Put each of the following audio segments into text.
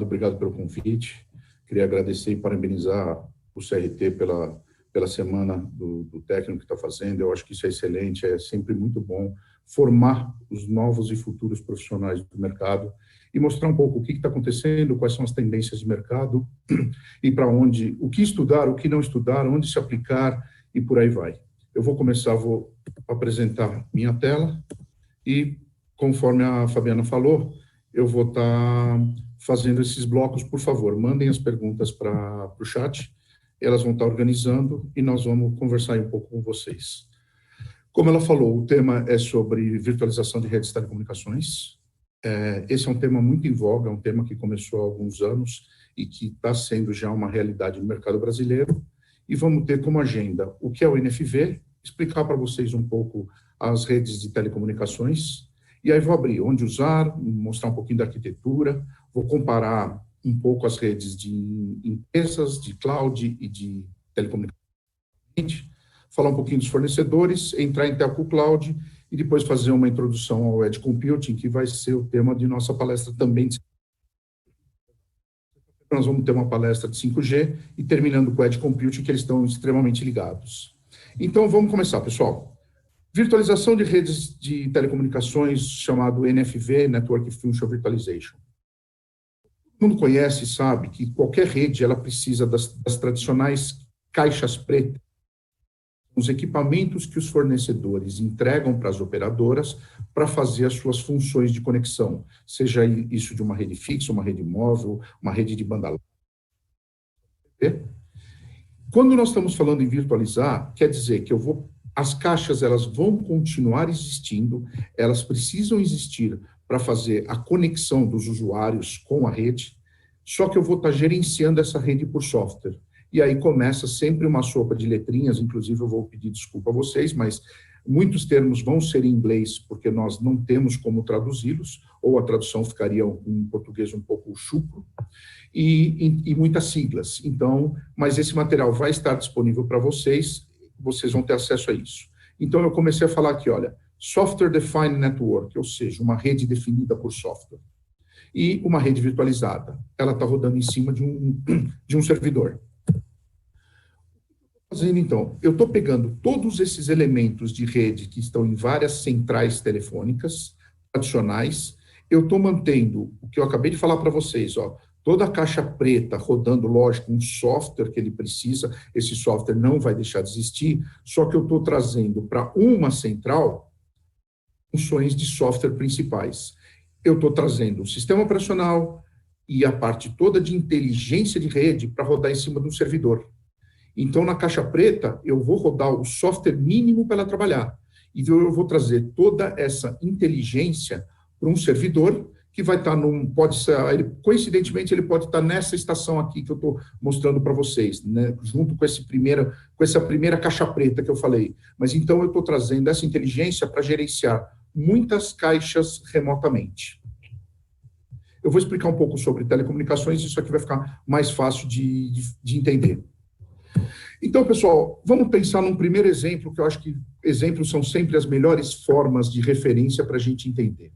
obrigado pelo convite. Queria agradecer e parabenizar o CRT pela semana do técnico que está fazendo. Eu acho que isso é excelente, é sempre muito bom formar os novos e futuros profissionais do mercado e mostrar um pouco o que está acontecendo, quais são as tendências de mercado e para onde, o que estudar, o que não estudar, onde se aplicar e por aí vai. Eu vou apresentar minha tela e, conforme a Fabiana falou, eu vou estar fazendo esses blocos. Por favor, mandem as perguntas para o chat, elas vão estar organizando e nós vamos conversar um pouco com vocês. Como ela falou, o tema é sobre virtualização de redes de telecomunicações. Esse é um tema muito em voga, é um tema que começou há alguns anos e que está sendo já uma realidade no mercado brasileiro. E vamos ter como agenda o que é o NFV, explicar para vocês um pouco as redes de telecomunicações, e aí vou abrir onde usar, mostrar um pouquinho da arquitetura, vou comparar um pouco as redes de empresas, de cloud e de telecomunicações, falar um pouquinho dos fornecedores, entrar em telco cloud e depois fazer uma introdução ao Edge Computing, que vai ser o tema de nossa palestra também. Nós vamos ter uma palestra de 5G e terminando com o Edge Computing, que eles estão extremamente ligados. Então, vamos começar, pessoal. Virtualização de redes de telecomunicações, chamado NFV, Network Function Virtualization. Todo mundo conhece e sabe que qualquer rede ela precisa das tradicionais caixas pretas, os equipamentos que os fornecedores entregam para as operadoras para fazer as suas funções de conexão, seja isso de uma rede fixa, uma rede móvel, uma rede de banda larga. Quando nós estamos falando em virtualizar, quer dizer que as caixas elas vão continuar existindo, elas precisam existir para fazer a conexão dos usuários com a rede, só que eu vou estar gerenciando essa rede por software. E aí começa sempre uma sopa de letrinhas, inclusive eu vou pedir desculpa a vocês, mas muitos termos vão ser em inglês, porque nós não temos como traduzi-los, ou a tradução ficaria em português um pouco chucro, e muitas siglas. Então, mas esse material vai estar disponível para vocês vão ter acesso a isso. Então, eu comecei a falar aqui, olha, Software Defined Network, ou seja, uma rede definida por software, e uma rede virtualizada. Ela está rodando em cima de um servidor. Então, eu estou pegando todos esses elementos de rede que estão em várias centrais telefônicas tradicionais, eu estou mantendo o que eu acabei de falar para vocês, ó, toda a caixa preta rodando, lógico, um software que ele precisa, esse software não vai deixar de existir, só que eu estou trazendo para uma central funções de software principais. Eu estou trazendo o sistema operacional e a parte toda de inteligência de rede para rodar em cima de um servidor. Então, na caixa preta, eu vou rodar o software mínimo para ela trabalhar. E eu vou trazer toda essa inteligência para um servidor que vai estar coincidentemente, ele pode estar nessa estação aqui que eu estou mostrando para vocês, né, junto com essa primeira caixa preta que eu falei. Mas então eu estou trazendo essa inteligência para gerenciar muitas caixas remotamente. Eu vou explicar um pouco sobre telecomunicações, isso aqui vai ficar mais fácil de entender. Então, pessoal, vamos pensar num primeiro exemplo, que eu acho que exemplos são sempre as melhores formas de referência para a gente entender.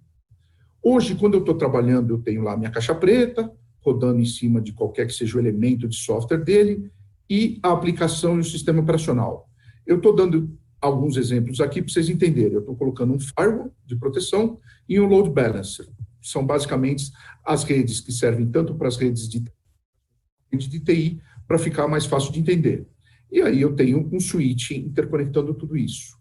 Hoje, quando eu estou trabalhando, eu tenho lá minha caixa preta, rodando em cima de qualquer que seja o elemento de software dele, e a aplicação e o sistema operacional. Eu estou dando alguns exemplos aqui para vocês entenderem. Eu estou colocando um firewall de proteção e um load balancer. São basicamente as redes que servem tanto para as redes de TI, para ficar mais fácil de entender. E aí eu tenho um switch interconectando tudo isso.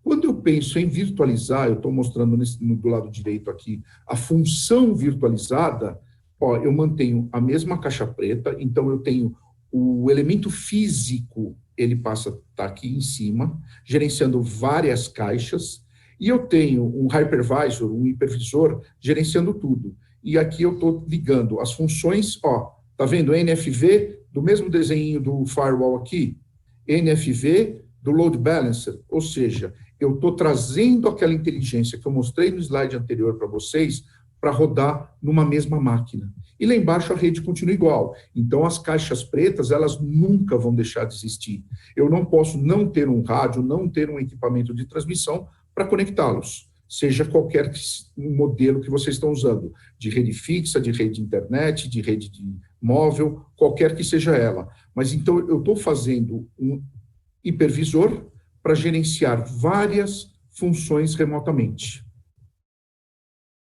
Quando eu penso em virtualizar, eu estou mostrando do lado direito aqui a função virtualizada, ó, eu mantenho a mesma caixa preta, então eu tenho o elemento físico, ele passa a estar aqui em cima, gerenciando várias caixas, e eu tenho um hypervisor, um hipervisor, gerenciando tudo. E aqui eu estou ligando as funções, ó, tá vendo? NFV, do mesmo desenho do firewall aqui, NFV do load balancer, ou seja, eu estou trazendo aquela inteligência que eu mostrei no slide anterior para vocês para rodar numa mesma máquina. E lá embaixo a rede continua igual. Então as caixas pretas, elas nunca vão deixar de existir. Eu não posso não ter um rádio, não ter um equipamento de transmissão para conectá-los. seja qualquer modelo que vocês estão usando, de rede fixa, de rede de internet, de rede de móvel, qualquer que seja ela. Mas então eu estou fazendo um hipervisor para gerenciar várias funções remotamente.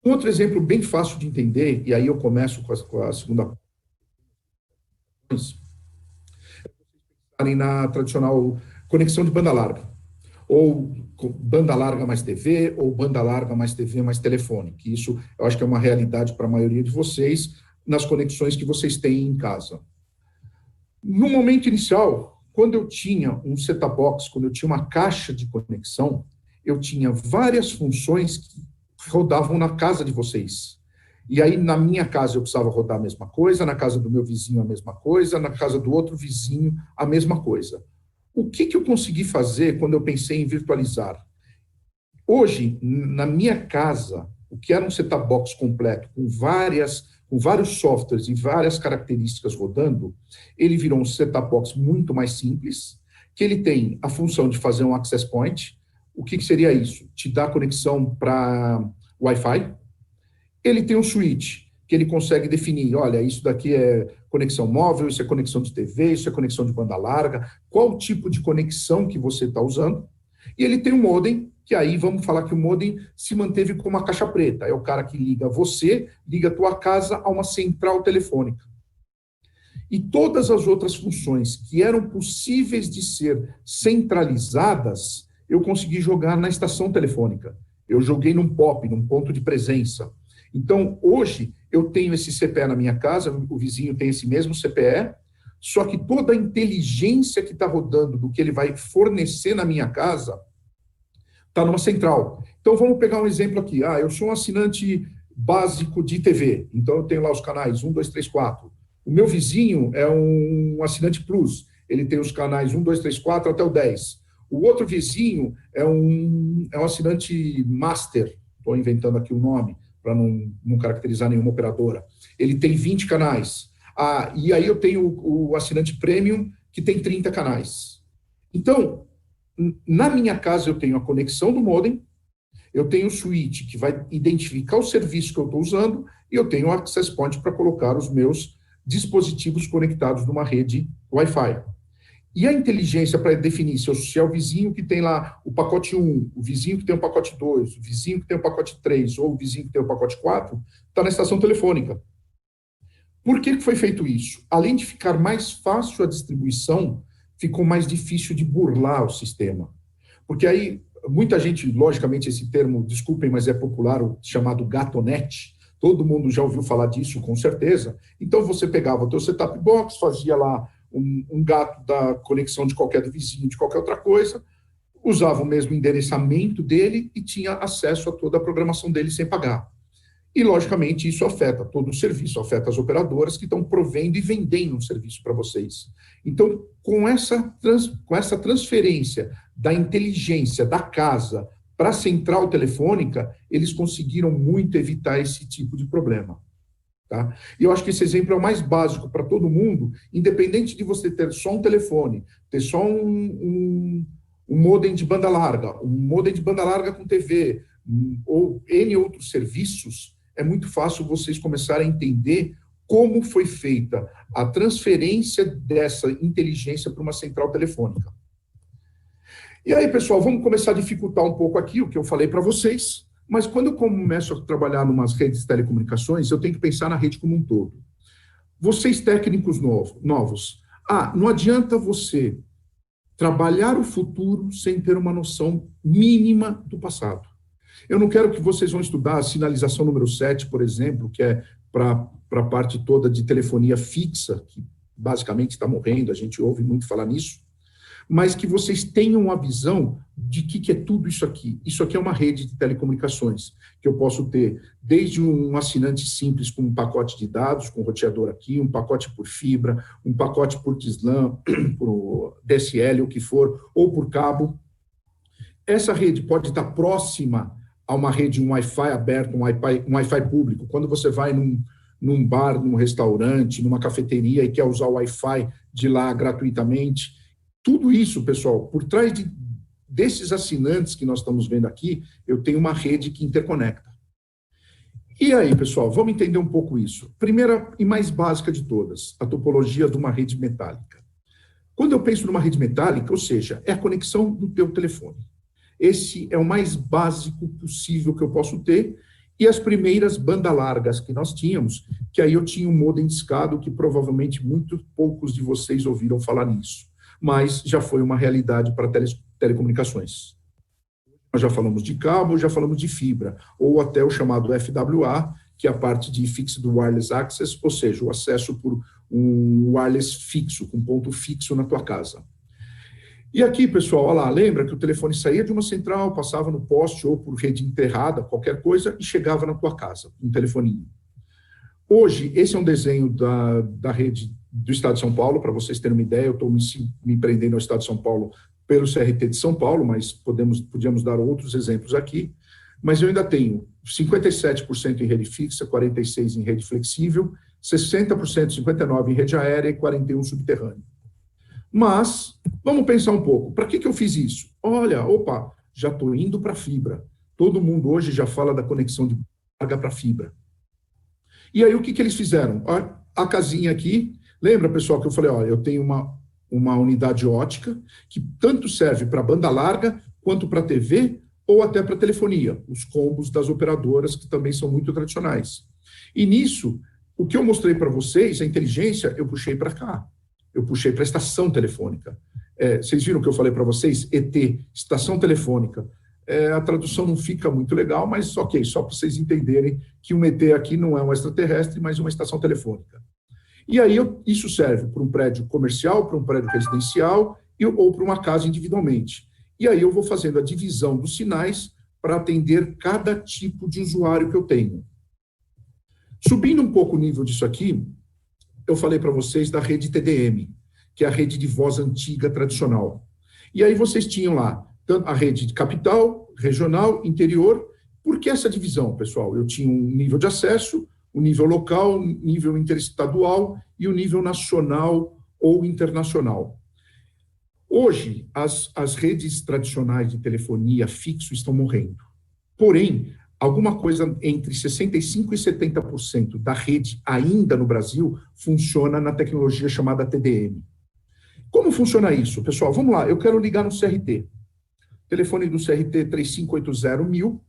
Um outro exemplo bem fácil de entender, e aí eu começo com a segunda, na tradicional conexão de banda larga, ou banda larga mais TV, ou banda larga mais TV mais telefone, que isso eu acho que é uma realidade para a maioria de vocês nas conexões que vocês têm em casa. No momento inicial, quando eu tinha um set-top box, quando eu tinha uma caixa de conexão, eu tinha várias funções que rodavam na casa de vocês. E aí, na minha casa, eu precisava rodar a mesma coisa, na casa do meu vizinho, a mesma coisa, na casa do outro vizinho, a mesma coisa. O que eu consegui fazer quando eu pensei em virtualizar? Hoje, na minha casa, o que era um set-top box completo, com vários softwares e várias características rodando, ele virou um set-top box muito mais simples, que ele tem a função de fazer um access point. O que seria isso? Te dá conexão para Wi-Fi. Ele tem um switch, que ele consegue definir, olha, isso daqui é conexão móvel, isso é conexão de TV, isso é conexão de banda larga, qual tipo de conexão que você está usando. E ele tem um modem, que aí vamos falar que o modem se manteve como uma caixa preta. É o cara que liga você, liga a tua casa a uma central telefônica. E todas as outras funções que eram possíveis de ser centralizadas, eu consegui jogar na estação telefônica. Eu joguei num POP, num ponto de presença. Então, hoje, eu tenho esse CPE na minha casa, o vizinho tem esse mesmo CPE, só que toda a inteligência que está rodando do que ele vai fornecer na minha casa está numa central. Então, vamos pegar um exemplo aqui. Eu sou um assinante básico de TV, então eu tenho lá os canais 1, 2, 3, 4. O meu vizinho é um assinante Plus, ele tem os canais 1, 2, 3, 4 até o 10. O outro vizinho é um assinante Master, estou inventando aqui o nome, para não caracterizar nenhuma operadora. Ele tem 20 canais. E aí eu tenho o assinante Premium, que tem 30 canais. Então, na minha casa eu tenho a conexão do modem, eu tenho o switch, que vai identificar o serviço que eu estou usando, e eu tenho o access point para colocar os meus dispositivos conectados numa rede Wi-Fi. E a inteligência para definir se é o vizinho que tem lá o pacote 1, o vizinho que tem o pacote 2, o vizinho que tem o pacote 3 ou o vizinho que tem o pacote 4, está na estação telefônica. Por que foi feito isso? Além de ficar mais fácil a distribuição, ficou mais difícil de burlar o sistema. Porque aí, muita gente, logicamente esse termo, desculpem, mas é popular, o chamado gatonete, todo mundo já ouviu falar disso, com certeza. Então, você pegava o teu set-top box, fazia lá um gato da conexão de qualquer vizinho, de qualquer outra coisa, usava o mesmo endereçamento dele e tinha acesso a toda a programação dele sem pagar. E, logicamente, isso afeta todo o serviço, afeta as operadoras que estão provendo e vendendo um serviço para vocês. Então, com essa transferência da inteligência da casa para a central telefônica, eles conseguiram muito evitar esse tipo de problema. Tá? E eu acho que esse exemplo é o mais básico para todo mundo, independente de você ter só um telefone, ter só um modem de banda larga, um modem de banda larga com TV, ou N outros serviços, é muito fácil vocês começarem a entender como foi feita a transferência dessa inteligência para uma central telefônica. E aí, pessoal, vamos começar a dificultar um pouco aqui o que eu falei para vocês. Mas quando eu começo a trabalhar em umas redes de telecomunicações, eu tenho que pensar na rede como um todo. Vocês técnicos novos, não adianta você trabalhar o futuro sem ter uma noção mínima do passado. Eu não quero que vocês vão estudar a sinalização número 7, por exemplo, que é para a parte toda de telefonia fixa, que basicamente está morrendo, a gente ouve muito falar nisso, mas que vocês tenham a visão de que é tudo isso aqui. Isso aqui é uma rede de telecomunicações, que eu posso ter desde um assinante simples com um pacote de dados, com roteador aqui, um pacote por fibra, um pacote por DSLAM, por DSL, o que for, ou por cabo. Essa rede pode estar próxima a uma rede, um Wi-Fi aberto, um Wi-Fi público. Quando você vai num bar, num restaurante, numa cafeteria e quer usar o Wi-Fi de lá gratuitamente, tudo isso, pessoal, por trás desses assinantes que nós estamos vendo aqui, eu tenho uma rede que interconecta. E aí, pessoal, vamos entender um pouco isso. Primeira e mais básica de todas, a topologia de uma rede metálica. Quando eu penso numa rede metálica, ou seja, é a conexão do teu telefone. Esse é o mais básico possível que eu posso ter. E as primeiras bandas largas que nós tínhamos, que aí eu tinha um modem discado, que provavelmente muito poucos de vocês ouviram falar nisso, mas já foi uma realidade para telecomunicações. Nós já falamos de cabo, já falamos de fibra, ou até o chamado FWA, que é a parte de Fixed Wireless Access, ou seja, o acesso por um wireless fixo, com ponto fixo na tua casa. E aqui, pessoal, olha lá, lembra que o telefone saía de uma central, passava no poste ou por rede enterrada, qualquer coisa, e chegava na tua casa, um telefoninho. Hoje, esse é um desenho da rede do Estado de São Paulo, para vocês terem uma ideia, eu estou me prendendo ao Estado de São Paulo pelo CRT de São Paulo, mas podíamos dar outros exemplos aqui, mas eu ainda tenho 57% em rede fixa, 46% em rede flexível, 60%, 59% em rede aérea e 41% subterrâneo. Mas, vamos pensar um pouco, para que eu fiz isso? Olha, opa, já estou indo para fibra. Todo mundo hoje já fala da conexão de larga para fibra. E aí, o que eles fizeram? A casinha aqui, lembra, pessoal, que eu falei, olha, eu tenho uma unidade ótica que tanto serve para banda larga, quanto para TV, ou até para telefonia, os combos das operadoras, que também são muito tradicionais. E nisso, o que eu mostrei para vocês, a inteligência, eu puxei para cá. Eu puxei para a estação telefônica. Vocês viram que eu falei para vocês? ET, estação telefônica. A tradução não fica muito legal, mas ok, só para vocês entenderem que um ET aqui não é um extraterrestre, mas uma estação telefônica. E aí isso serve para um prédio comercial, para um prédio residencial ou para uma casa individualmente. E aí eu vou fazendo a divisão dos sinais para atender cada tipo de usuário que eu tenho. Subindo um pouco o nível disso aqui, eu falei para vocês da rede TDM, que é a rede de voz antiga tradicional. E aí vocês tinham lá a rede de capital, regional, interior. Por que essa divisão, pessoal? Eu tinha um nível de acesso, um nível local, um nível interestadual e um nível nacional ou internacional. Hoje, as redes tradicionais de telefonia fixo estão morrendo. Porém, alguma coisa entre 65% e 70% da rede ainda no Brasil funciona na tecnologia chamada TDM. Como funciona isso, pessoal? Vamos lá, eu quero ligar no CRT. Telefone do CRT 3580.000.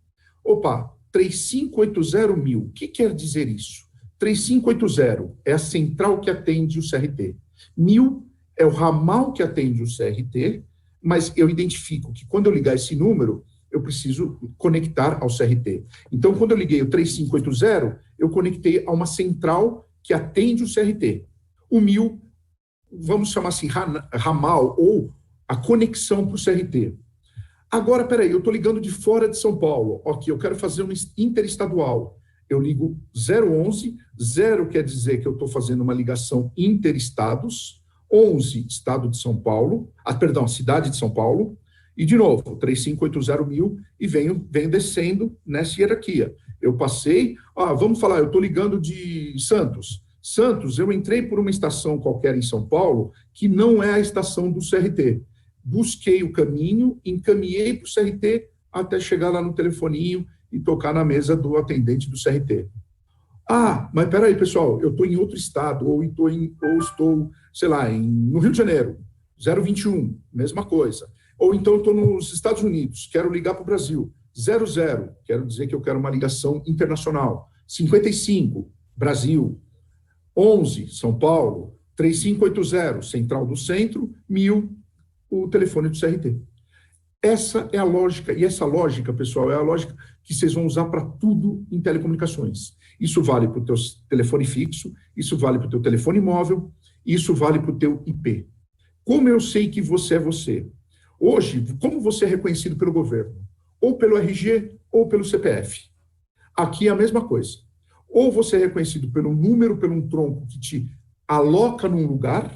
Opa, 3580.000. O que quer dizer isso? 3580 é a central que atende o CRT. 1000 é o ramal que atende o CRT, mas eu identifico que quando eu ligar esse número, eu preciso conectar ao CRT. Então, quando eu liguei o 3580, eu conectei a uma central que atende o CRT. O 1000, vamos chamar assim, ramal, ou a conexão para o CRT. Agora, peraí, eu estou ligando de fora de São Paulo. Ok, eu quero fazer um interestadual. Eu ligo 011, 0 quer dizer que eu estou fazendo uma ligação interestados, 11, estado de São Paulo, cidade de São Paulo, e, de novo, 3580.000 e venho descendo nessa hierarquia. Eu passei, vamos falar, eu estou ligando de Santos. Santos, eu entrei por uma estação qualquer em São Paulo que não é a estação do CRT. Busquei o caminho, encaminhei para o CRT até chegar lá no telefoninho e tocar na mesa do atendente do CRT. Mas peraí, pessoal, eu estou em outro estado, ou estou, sei lá, no Rio de Janeiro, 021, mesma coisa. Ou então eu estou nos Estados Unidos, quero ligar para o Brasil, 00, quero dizer que eu quero uma ligação internacional. 55, Brasil. 11, São Paulo. 3580, Central do Centro. 1000, o telefone do CRT. Essa é a lógica, e essa lógica, pessoal, é a lógica que vocês vão usar para tudo em telecomunicações. Isso vale para o teu telefone fixo, isso vale para o teu telefone móvel, isso vale para o teu IP. Como eu sei que você é você? Hoje, como você é reconhecido pelo governo? Ou pelo RG ou pelo CPF. Aqui é a mesma coisa. Ou você é reconhecido pelo número, pelo um tronco que te aloca num lugar,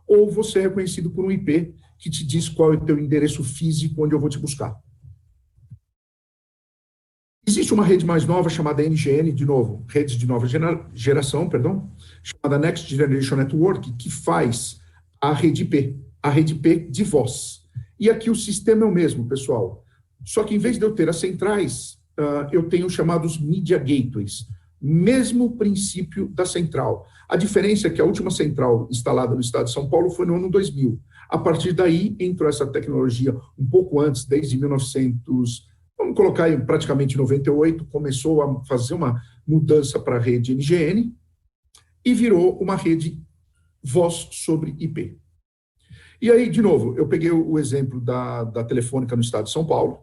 ou você é reconhecido por um IP que te diz qual é o teu endereço físico onde eu vou te buscar. Existe uma rede mais nova chamada NGN, de novo, rede de nova geração, chamada Next Generation Network, que faz a rede IP de voz. E aqui o sistema é o mesmo, pessoal. Só que em vez de eu ter as centrais, eu tenho chamados Media Gateways. Mesmo princípio da central. A diferença é que a última central instalada no estado de São Paulo foi no ano 2000. A partir daí, entrou essa tecnologia um pouco antes, desde 1900, vamos colocar aí praticamente 98, começou a fazer uma mudança para a rede NGN e virou uma rede voz sobre IP. E aí, de novo, eu peguei o exemplo da Telefônica no estado de São Paulo.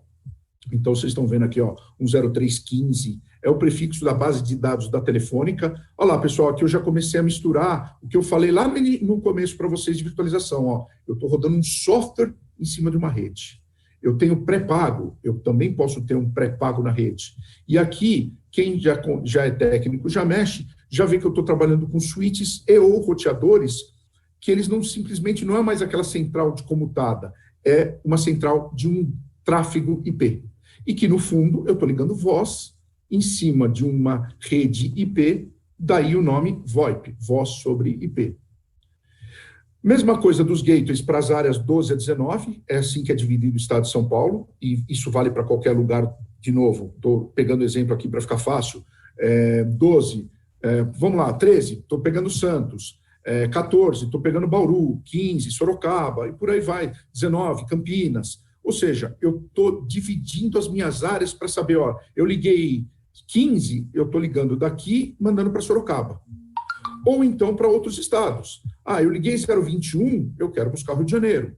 Então, vocês estão vendo aqui, ó, 10315 é o prefixo da base de dados da Telefônica. Olha lá, pessoal, aqui eu já comecei a misturar o que eu falei lá no começo para vocês de virtualização. Ó. Eu estou rodando um software em cima de uma rede. Eu tenho pré-pago, eu também posso ter um pré-pago na rede. E aqui, quem já é técnico, já mexe, já vê que eu estou trabalhando com switches e ou roteadores, que eles não é mais aquela central de comutada, é uma central de um tráfego IP. E que, no fundo, eu estou ligando voz em cima de uma rede IP, daí o nome VoIP, voz sobre IP. Mesma coisa dos gateways para as áreas 12 a 19, é assim que é dividido o estado de São Paulo, e isso vale para qualquer lugar, de novo, estou pegando exemplo aqui para ficar fácil, 12, vamos lá, 13, estou pegando Santos, 14, estou pegando Bauru, 15, Sorocaba, e por aí vai, 19, Campinas. Ou seja, eu estou dividindo as minhas áreas para saber, ó, eu liguei 15, eu estou ligando daqui, mandando para Sorocaba. Ou então para outros estados. Eu liguei 021, eu quero buscar o Rio de Janeiro.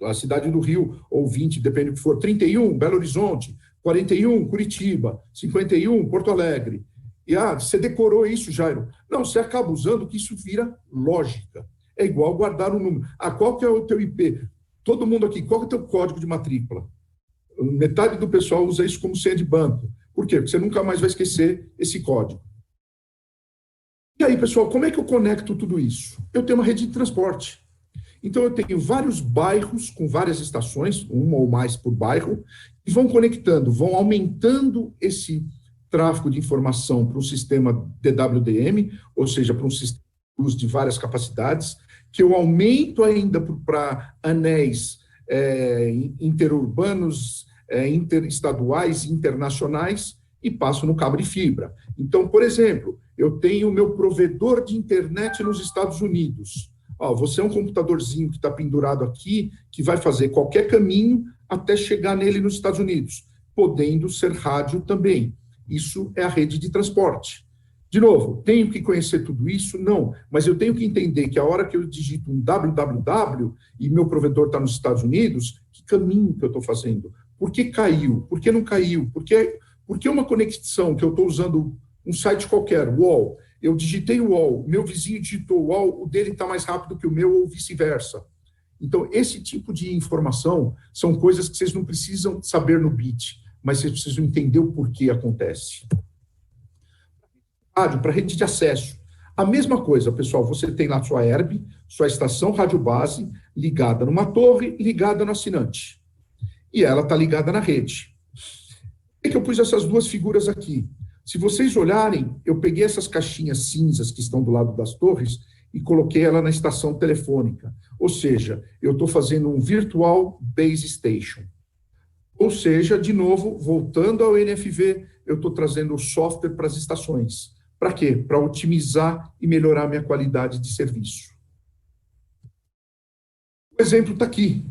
A cidade do Rio, ou 20, depende do que for, 31, Belo Horizonte, 41, Curitiba, 51, Porto Alegre. E você decorou isso, Jairo? Não, você acaba usando que isso vira lógica. É igual guardar um número. Qual que é o teu IP? Todo mundo aqui, qual que é o teu código de matrícula? Metade do pessoal usa isso como senha de banco. Por quê? Porque você nunca mais vai esquecer esse código. E aí, pessoal, como é que eu conecto tudo isso? Eu tenho uma rede de transporte. Então, eu tenho vários bairros com várias estações, uma ou mais por bairro, e vão conectando, vão aumentando esse tráfego de informação para um sistema DWDM, ou seja, para um sistema de várias capacidades, que eu aumento ainda para anéis interurbanos, interestaduais, internacionais, e passo no cabo de fibra. Então, por exemplo, eu tenho o meu provedor de internet nos Estados Unidos. Você é um computadorzinho que está pendurado aqui, que vai fazer qualquer caminho até chegar nele nos Estados Unidos, podendo ser rádio também. Isso é a rede de transporte. De novo, tenho que conhecer tudo isso? Não, mas eu tenho que entender que a hora que eu digito um www e meu provedor está nos Estados Unidos, que caminho que eu estou fazendo? Por que caiu? Por que não caiu? Por que uma conexão que eu estou usando um site qualquer, UOL, eu digitei o UOL, meu vizinho digitou o UOL, o dele está mais rápido que o meu ou vice-versa. Então, esse tipo de informação são coisas que vocês não precisam saber no bit, mas vocês precisam entender o porquê acontece. Rádio, para rede de acesso. A mesma coisa, pessoal, você tem lá sua ERB, sua estação rádio base, ligada numa torre, ligada no assinante. E ela está ligada na rede. Por que eu pus essas duas figuras aqui? Se vocês olharem, eu peguei essas caixinhas cinzas que estão do lado das torres e coloquei ela na estação telefônica. Ou seja, eu estou fazendo um Virtual Base Station. Ou seja, de novo, voltando ao NFV, eu estou trazendo o software para as estações. Para quê? Para otimizar e melhorar a minha qualidade de serviço. O exemplo está aqui.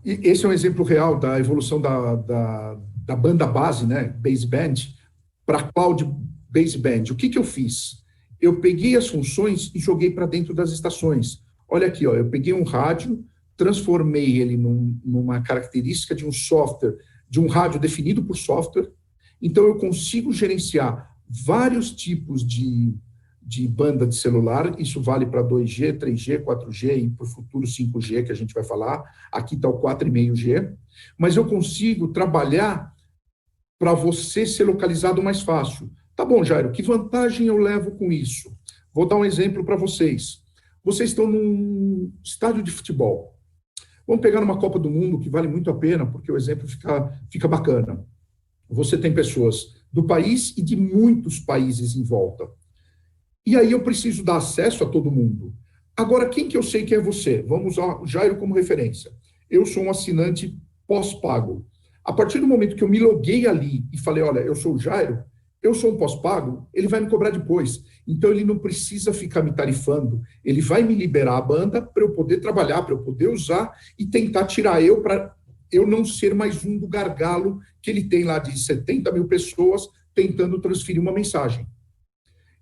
E esse é um exemplo real da evolução da banda base, né, baseband, para cloud baseband. O que eu fiz? Eu peguei as funções e joguei para dentro das estações. Olha aqui, ó, eu peguei um rádio, transformei ele numa característica de um software, de um rádio definido por software. Então, eu consigo gerenciar vários tipos de banda de celular. Isso vale para 2G, 3G, 4G e para o futuro 5G, que a gente vai falar. Aqui está o 4,5G. Mas eu consigo trabalhar para você ser localizado mais fácil. Tá bom, Jairo, que vantagem eu levo com isso? Vou dar um exemplo para vocês. Vocês estão num estádio de futebol. Vamos pegar numa Copa do Mundo, que vale muito a pena, porque o exemplo fica bacana. Você tem pessoas do país e de muitos países em volta. E aí eu preciso dar acesso a todo mundo. Agora, quem que eu sei que é você? Vamos usar o Jairo como referência. eu sou um assinante pós-pago. A partir do momento que eu me loguei ali e falei, olha, eu sou o Jairo, eu sou um pós-pago, ele vai me cobrar depois. Então, ele não precisa ficar me tarifando, ele vai me liberar a banda para eu poder trabalhar, para eu poder usar e tentar tirar eu para eu não ser mais um do gargalo que ele tem lá de 70 mil pessoas tentando transferir uma mensagem.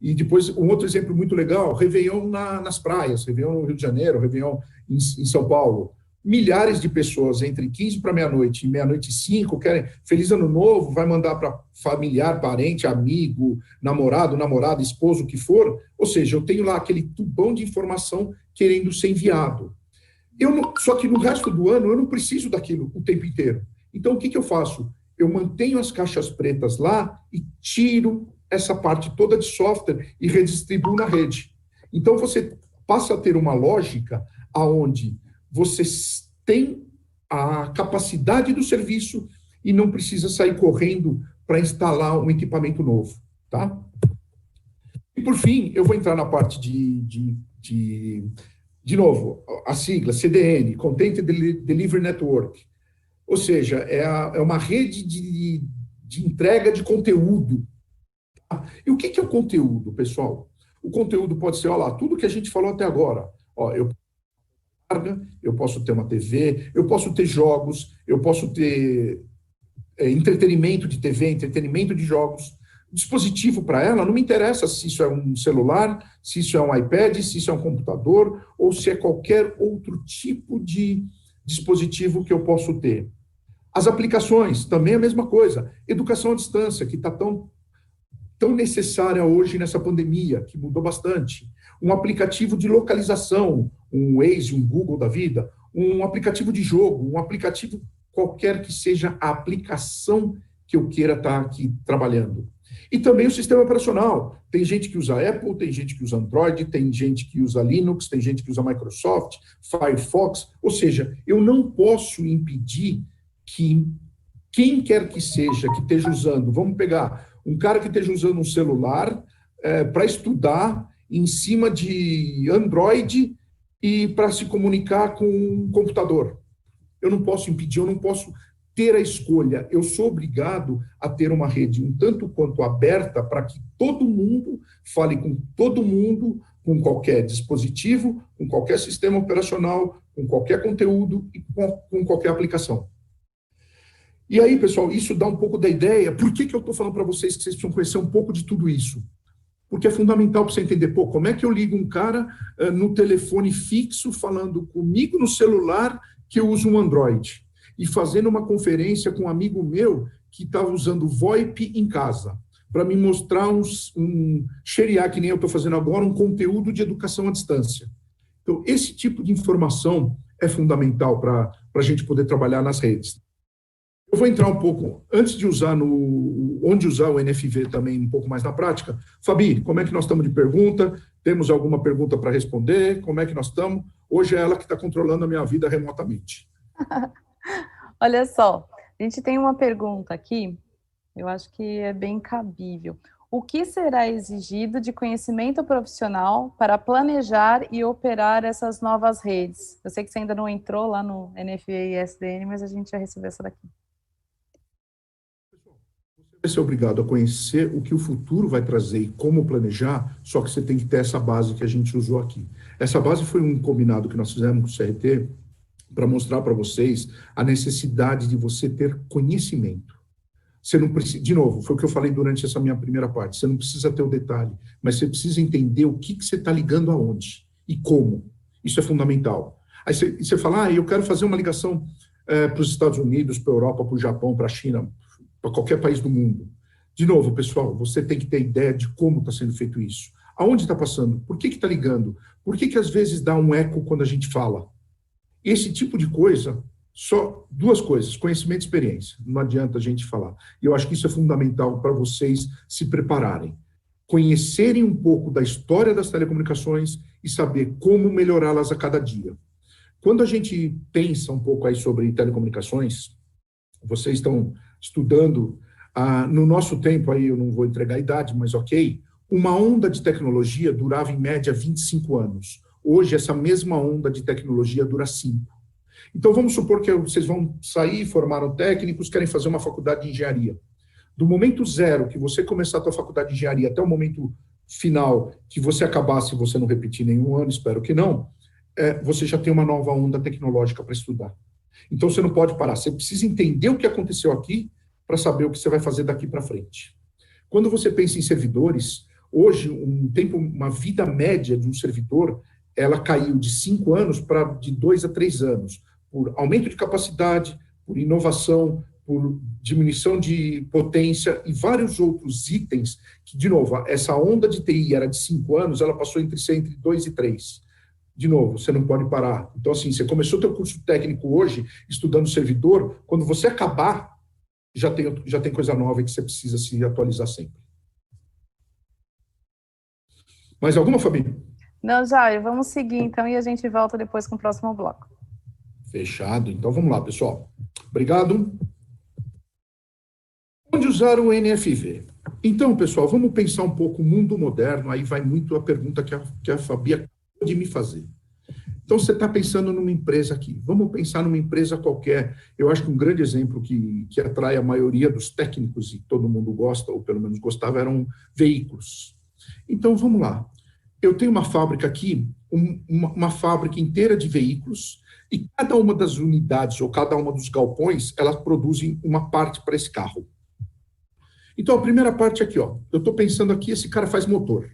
E depois, um outro exemplo muito legal, Réveillon nas praias, Réveillon no Rio de Janeiro, Réveillon em São Paulo. Milhares de pessoas entre 15 para meia-noite e meia-noite e 5 querem Feliz Ano Novo, vai mandar para familiar, parente, amigo, namorado, namorada, esposo, o que for. Ou seja, eu tenho lá aquele tubão de informação querendo ser enviado. Só que no resto do ano eu não preciso daquilo o tempo inteiro. Então, o que eu faço? Eu mantenho as caixas pretas lá e tiro essa parte toda de software e redistribuo na rede. Então, você passa a ter uma lógica onde você tem a capacidade do serviço e não precisa sair correndo para instalar um equipamento novo, tá? E, por fim, eu vou entrar na parte de novo, a sigla CDN, Content Delivery Network. Ou seja, é uma rede de entrega de conteúdo. E o que é o conteúdo, pessoal? O conteúdo pode ser, olha lá, tudo que a gente falou até agora. Ó, eu posso ter uma TV, eu posso ter jogos, eu posso ter entretenimento de TV, entretenimento de jogos. Dispositivo para ela, não me interessa se isso é um celular, se isso é um iPad, se isso é um computador, ou se é qualquer outro tipo de dispositivo que eu posso ter. As aplicações, também a mesma coisa. Educação à distância, que está tão necessária hoje nessa pandemia, que mudou bastante. Um aplicativo de localização, um Waze, um Google da vida, um aplicativo de jogo, um aplicativo qualquer que seja a aplicação que eu queira estar aqui trabalhando. E também o sistema operacional. Tem gente que usa Apple, tem gente que usa Android, tem gente que usa Linux, tem gente que usa Microsoft, Firefox. Ou seja, eu não posso impedir que quem quer que seja que esteja usando, vamos pegar um cara que esteja usando um celular para estudar em cima de Android e para se comunicar com um computador. Eu não posso impedir, eu não posso ter a escolha. Eu sou obrigado a ter uma rede um tanto quanto aberta para que todo mundo fale com todo mundo, com qualquer dispositivo, com qualquer sistema operacional, com qualquer conteúdo e com qualquer aplicação. E aí, pessoal, isso dá um pouco da ideia. Por que eu estou falando para vocês que vocês precisam conhecer um pouco de tudo isso? Porque é fundamental para você entender, como é que eu ligo um cara no telefone fixo falando comigo no celular que eu uso um Android e fazendo uma conferência com um amigo meu que estava usando VoIP em casa para me mostrar sharear, que nem eu estou fazendo agora, um conteúdo de educação à distância. Então, esse tipo de informação é fundamental para a gente poder trabalhar nas redes. Eu vou entrar um pouco, antes de usar onde usar o NFV também um pouco mais na prática. Fabi, como é que nós estamos de pergunta? Temos alguma pergunta para responder? Como é que nós estamos? Hoje é ela que está controlando a minha vida remotamente. Olha só, a gente tem uma pergunta aqui, eu acho que é bem cabível. O que será exigido de conhecimento profissional para planejar e operar essas novas redes? Eu sei que você ainda não entrou lá no NFV e SDN, mas a gente já recebeu essa daqui. Você vai ser obrigado a conhecer o que o futuro vai trazer e como planejar, só que você tem que ter essa base que a gente usou aqui. Essa base foi um combinado que nós fizemos com o CRT para mostrar para vocês a necessidade de você ter conhecimento. Você não precisa, de novo, foi o que eu falei durante essa minha primeira parte, você não precisa ter o detalhe, mas você precisa entender o que você está ligando aonde e como. Isso é fundamental. Aí você fala, eu quero fazer uma ligação para os Estados Unidos, para a Europa, para o Japão, para a China, para qualquer país do mundo. De novo, pessoal, você tem que ter ideia de como está sendo feito isso. Aonde está passando? Por que está ligando? Por que às vezes dá um eco quando a gente fala? Esse tipo de coisa, só duas coisas, conhecimento e experiência. Não adianta a gente falar. E eu acho que isso é fundamental para vocês se prepararem. Conhecerem um pouco da história das telecomunicações e saber como melhorá-las a cada dia. Quando a gente pensa um pouco aí sobre telecomunicações, vocês estão estudando, no nosso tempo aí, eu não vou entregar a idade, mas ok, uma onda de tecnologia durava em média 25 anos. Hoje, essa mesma onda de tecnologia dura 5. Então, vamos supor que vocês vão sair, formaram técnicos, querem fazer uma faculdade de engenharia. Do momento zero que você começar a sua faculdade de engenharia até o momento final, que você acabar, se você não repetir nenhum ano, espero que não, você já tem uma nova onda tecnológica para estudar. Então, você não pode parar. Você precisa entender o que aconteceu aqui para saber o que você vai fazer daqui para frente. Quando você pensa em servidores, hoje, uma vida média de um servidor, ela caiu de 5 anos para de 2 a 3 anos, por aumento de capacidade, por inovação, por diminuição de potência e vários outros itens que, de novo, essa onda de TI era de 5 anos, ela passou entre 2 e 3. De novo, você não pode parar. Então, assim, você começou o teu curso técnico hoje, estudando servidor, quando você acabar, já tem coisa nova que você precisa se atualizar sempre. Mais alguma, Fabi? Não, Jair, vamos seguir então e a gente volta depois com o próximo bloco. Fechado. Então, vamos lá, pessoal. Obrigado. Onde usar o NFV? Então, pessoal, vamos pensar um pouco o mundo moderno, aí vai muito a pergunta que a Fabi acabou de me fazer. Então, você está pensando numa empresa aqui. Vamos pensar numa empresa qualquer. Eu acho que um grande exemplo que atrai a maioria dos técnicos, e todo mundo gosta, ou pelo menos gostava, eram veículos. Então, vamos lá. Eu tenho uma fábrica aqui, uma fábrica inteira de veículos, e cada uma das unidades, ou cada uma dos galpões, elas produzem uma parte para esse carro. Então, a primeira parte aqui, ó, eu estou pensando aqui, esse cara faz motor.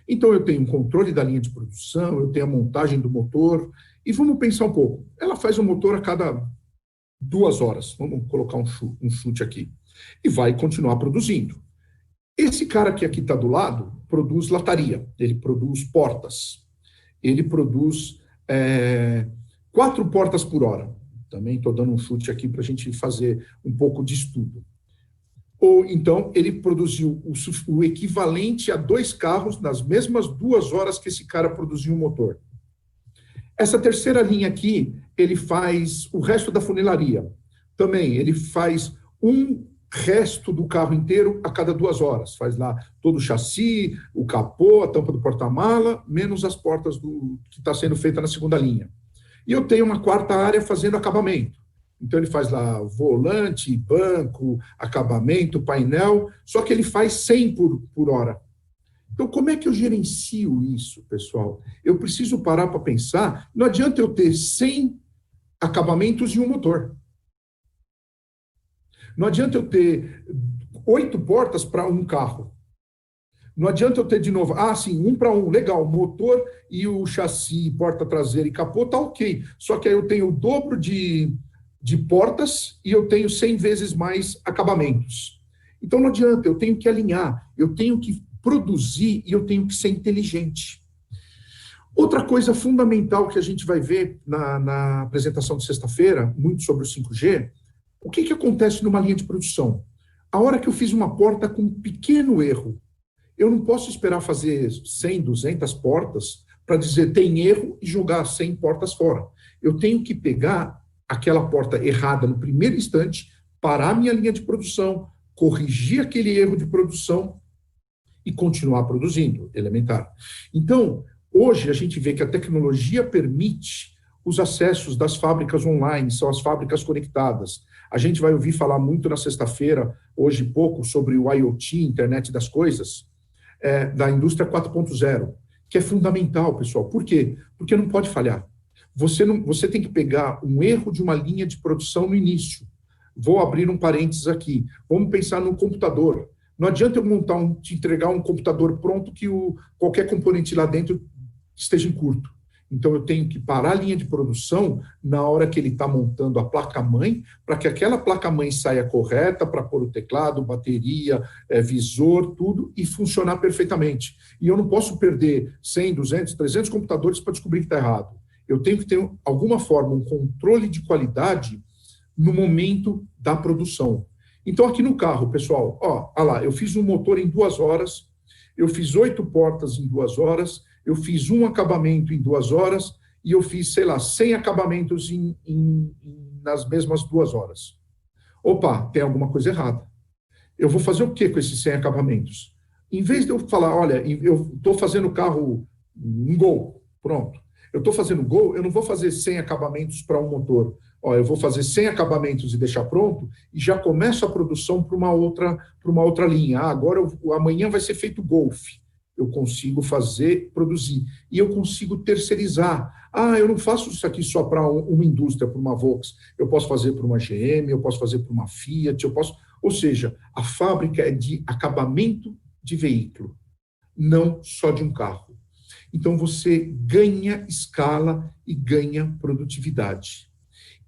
Então, eu tenho um controle da linha de produção, eu tenho a montagem do motor, e vamos pensar um pouco. Ela faz o motor a cada 2 horas, vamos colocar um chute aqui, e vai continuar produzindo. Esse cara que aqui está do lado produz lataria, ele produz portas, ele produz 4 portas por hora. Também estou dando um chute aqui para a gente fazer um pouco de estudo. Ou então ele produziu o equivalente a 2 carros nas mesmas 2 horas que esse cara produziu um motor. Essa terceira linha aqui, ele faz o resto da funilaria. Também, ele faz um resto do carro inteiro a cada 2 horas. Faz lá todo o chassi, o capô, a tampa do porta-mala, menos as portas que está sendo feita na segunda linha. E eu tenho uma 4ª área fazendo acabamento. Então, ele faz lá volante, banco, acabamento, painel, só que ele faz 100 por hora. Então, como é que eu gerencio isso, pessoal? Eu preciso parar para pensar, não adianta eu ter 100 acabamentos e um motor. Não adianta eu ter 8 portas para um carro. Não adianta eu ter de novo, sim, 1 para 1, legal, motor e o chassi, porta traseira e capô, tá ok. Só que aí eu tenho o dobro de portas e eu tenho 100 vezes mais acabamentos. Então não adianta, eu tenho que alinhar, eu tenho que produzir e eu tenho que ser inteligente. Outra coisa fundamental que a gente vai ver na apresentação de sexta-feira, muito sobre o 5G, o que acontece numa linha de produção? A hora que eu fiz uma porta com um pequeno erro, eu não posso esperar fazer 100, 200 portas para dizer tem erro e jogar 100 portas fora. Eu tenho que pegar aquela porta errada no primeiro instante, parar a minha linha de produção, corrigir aquele erro de produção e continuar produzindo, elementar. Então, hoje a gente vê que a tecnologia permite os acessos das fábricas online, são as fábricas conectadas. A gente vai ouvir falar muito na sexta-feira, hoje pouco, sobre o IoT, Internet das Coisas, da indústria 4.0, que é fundamental, pessoal. Por quê? Porque não pode falhar. Você tem que pegar um erro de uma linha de produção no início. Vou abrir um parênteses aqui. Vamos pensar no computador. Não adianta eu te entregar um computador pronto que qualquer componente lá dentro esteja em curto. Então, eu tenho que parar a linha de produção na hora que ele está montando a placa-mãe, para que aquela placa-mãe saia correta para pôr o teclado, bateria, visor, tudo, e funcionar perfeitamente. E eu não posso perder 100, 200, 300 computadores para descobrir que está errado. Eu tenho que ter, alguma forma, um controle de qualidade no momento da produção. Então, aqui no carro, pessoal, olha lá, eu fiz um motor em 2 horas, eu fiz 8 portas em 2 horas, eu fiz um acabamento em 2 horas e eu fiz, 100 acabamentos nas mesmas 2 horas. Opa, tem alguma coisa errada. Eu vou fazer o que com esses 100 acabamentos? Em vez de eu falar, olha, eu estou fazendo o carro em Gol, pronto. Eu estou fazendo Go, eu não vou fazer 100 acabamentos para um motor. Ó, eu vou fazer 100 acabamentos e deixar pronto e já começo a produção para uma outra linha. Ah, agora, amanhã vai ser feito Golf. Eu consigo fazer, produzir. E eu consigo terceirizar. Ah, eu não faço isso aqui só para uma indústria, para uma Volks. Eu posso fazer para uma GM, eu posso fazer para uma Fiat, eu posso... Ou seja, a fábrica é de acabamento de veículo, não só de um carro. Então, você ganha escala e ganha produtividade.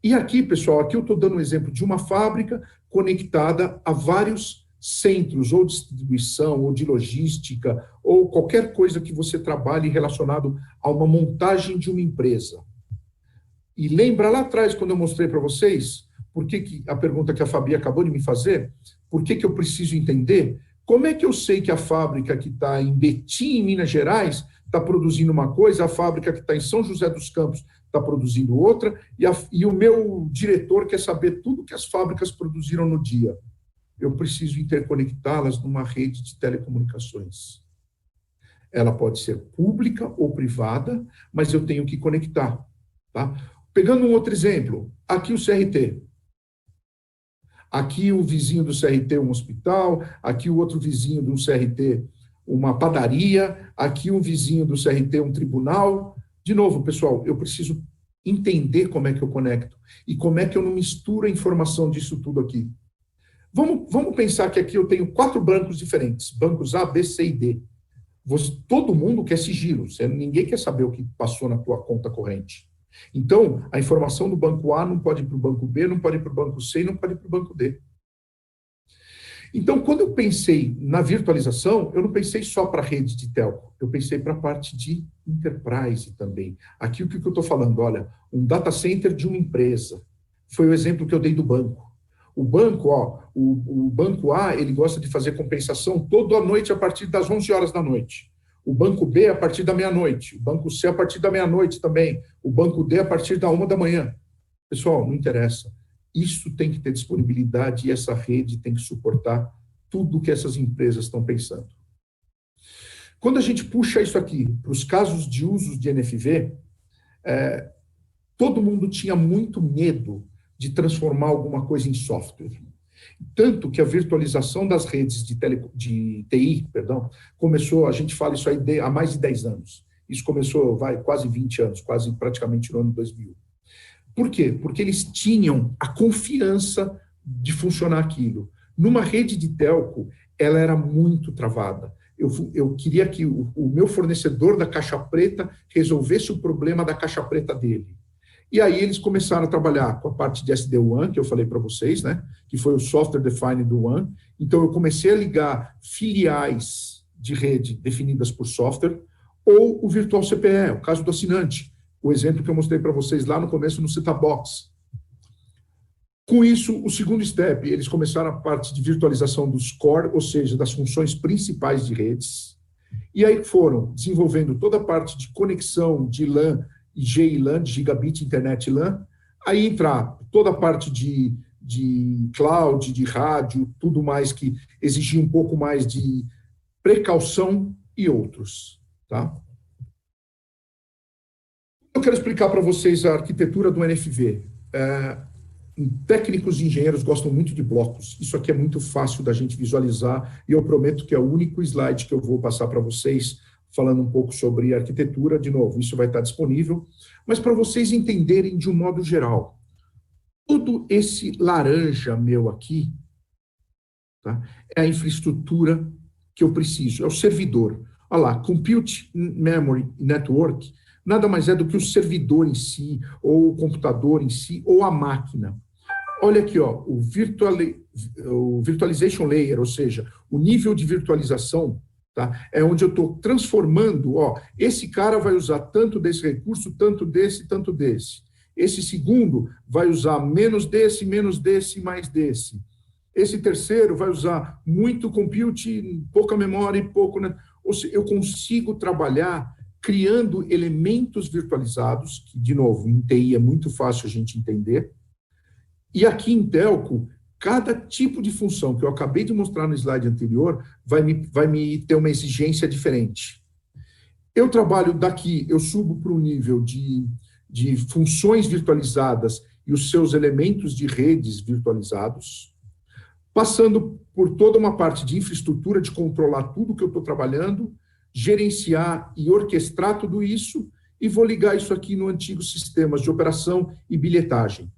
E aqui, pessoal, aqui eu estou dando um exemplo de uma fábrica conectada a vários centros, ou de distribuição, ou de logística, ou qualquer coisa que você trabalhe relacionado a uma montagem de uma empresa. E lembra lá atrás, quando eu mostrei para vocês, a pergunta que a Fabi acabou de me fazer, por que eu preciso entender? Como é que eu sei que a fábrica que está em Betim, em Minas Gerais, está produzindo uma coisa, a fábrica que está em São José dos Campos está produzindo outra, e o meu diretor quer saber tudo que as fábricas produziram no dia? Eu preciso interconectá-las numa rede de telecomunicações. Ela pode ser pública ou privada, mas eu tenho que conectar. Tá? Pegando um outro exemplo, aqui o CRT. Aqui o vizinho do CRT um hospital, aqui o outro vizinho do CRT uma padaria, aqui o vizinho do CRT um tribunal. De novo, pessoal, eu preciso entender como é que eu conecto e como é que eu não misturo a informação disso tudo aqui. Vamos pensar que aqui eu tenho 4 bancos diferentes, bancos A, B, C e D. Todo mundo quer sigilo, ninguém quer saber o que passou na tua conta corrente. Então, a informação do banco A não pode ir para o banco B, não pode ir para o banco C e não pode ir para o banco D. Então, quando eu pensei na virtualização, eu não pensei só para a rede de telco, eu pensei para a parte de enterprise também. Aqui o que eu estou falando? Olha, um data center de uma empresa. Foi o exemplo que eu dei do banco. O banco, o banco A, ele gosta de fazer compensação toda noite a partir das 11 horas da noite. O banco B a partir da meia-noite. O banco C a partir da meia-noite também. O banco D a partir da 1 da manhã. Pessoal, não interessa. Isso tem que ter disponibilidade e essa rede tem que suportar tudo que essas empresas estão pensando. Quando a gente puxa isso aqui para os casos de uso de NFV, todo mundo tinha muito medo de transformar alguma coisa em software. Tanto que a virtualização das redes de TI, começou, a gente fala isso aí há mais de 10 anos. Isso começou, quase 20 anos, quase praticamente no ano 2000. Por quê? Porque eles tinham a confiança de funcionar aquilo. Numa rede de telco, ela era muito travada. Eu queria que o meu fornecedor da caixa preta resolvesse o problema da caixa preta dele. E aí eles começaram a trabalhar com a parte de SD-WAN, que eu falei para vocês, né? Que foi o software defined WAN. Então, eu comecei a ligar filiais de rede definidas por software, ou o Virtual CPE, o caso do assinante, o exemplo que eu mostrei para vocês lá no começo no Set-top Box. Com isso, o segundo step, eles começaram a parte de virtualização dos core, ou seja, das funções principais de redes, e aí foram desenvolvendo toda a parte de conexão de LAN e GILAN, de Gigabit Internet LAN, aí entrar toda a parte de cloud, de rádio, tudo mais que exigia um pouco mais de precaução e outros. Tá? Eu quero explicar para vocês a arquitetura do NFV. Técnicos e engenheiros gostam muito de blocos. Isso aqui é muito fácil da gente visualizar e eu prometo que é o único slide que eu vou passar para vocês falando um pouco sobre arquitetura. De novo, isso vai estar disponível, mas para vocês entenderem de um modo geral. Todo esse laranja meu aqui, tá, é a infraestrutura que eu preciso, é o servidor. Olha lá, Compute Memory Network nada mais é do que o servidor em si, ou o computador em si, ou a máquina. Olha aqui, ó, o Virtualization Layer, ou seja, o nível de virtualização, tá? É onde eu estou transformando, esse cara vai usar tanto desse recurso, tanto desse, tanto desse. Esse segundo vai usar menos desse, mais desse. Esse terceiro vai usar muito compute, pouca memória e pouco... Né? Ou seja, eu consigo trabalhar criando elementos virtualizados, que, de novo, em TI é muito fácil a gente entender. E aqui em telco, cada tipo de função que eu acabei de mostrar no slide anterior vai me ter uma exigência diferente. Eu trabalho daqui, eu subo para o nível de funções virtualizadas e os seus elementos de redes virtualizados, passando por toda uma parte de infraestrutura, de controlar tudo que eu estou trabalhando, gerenciar e orquestrar tudo isso, e vou ligar isso aqui no antigo sistemas de operação e bilhetagem.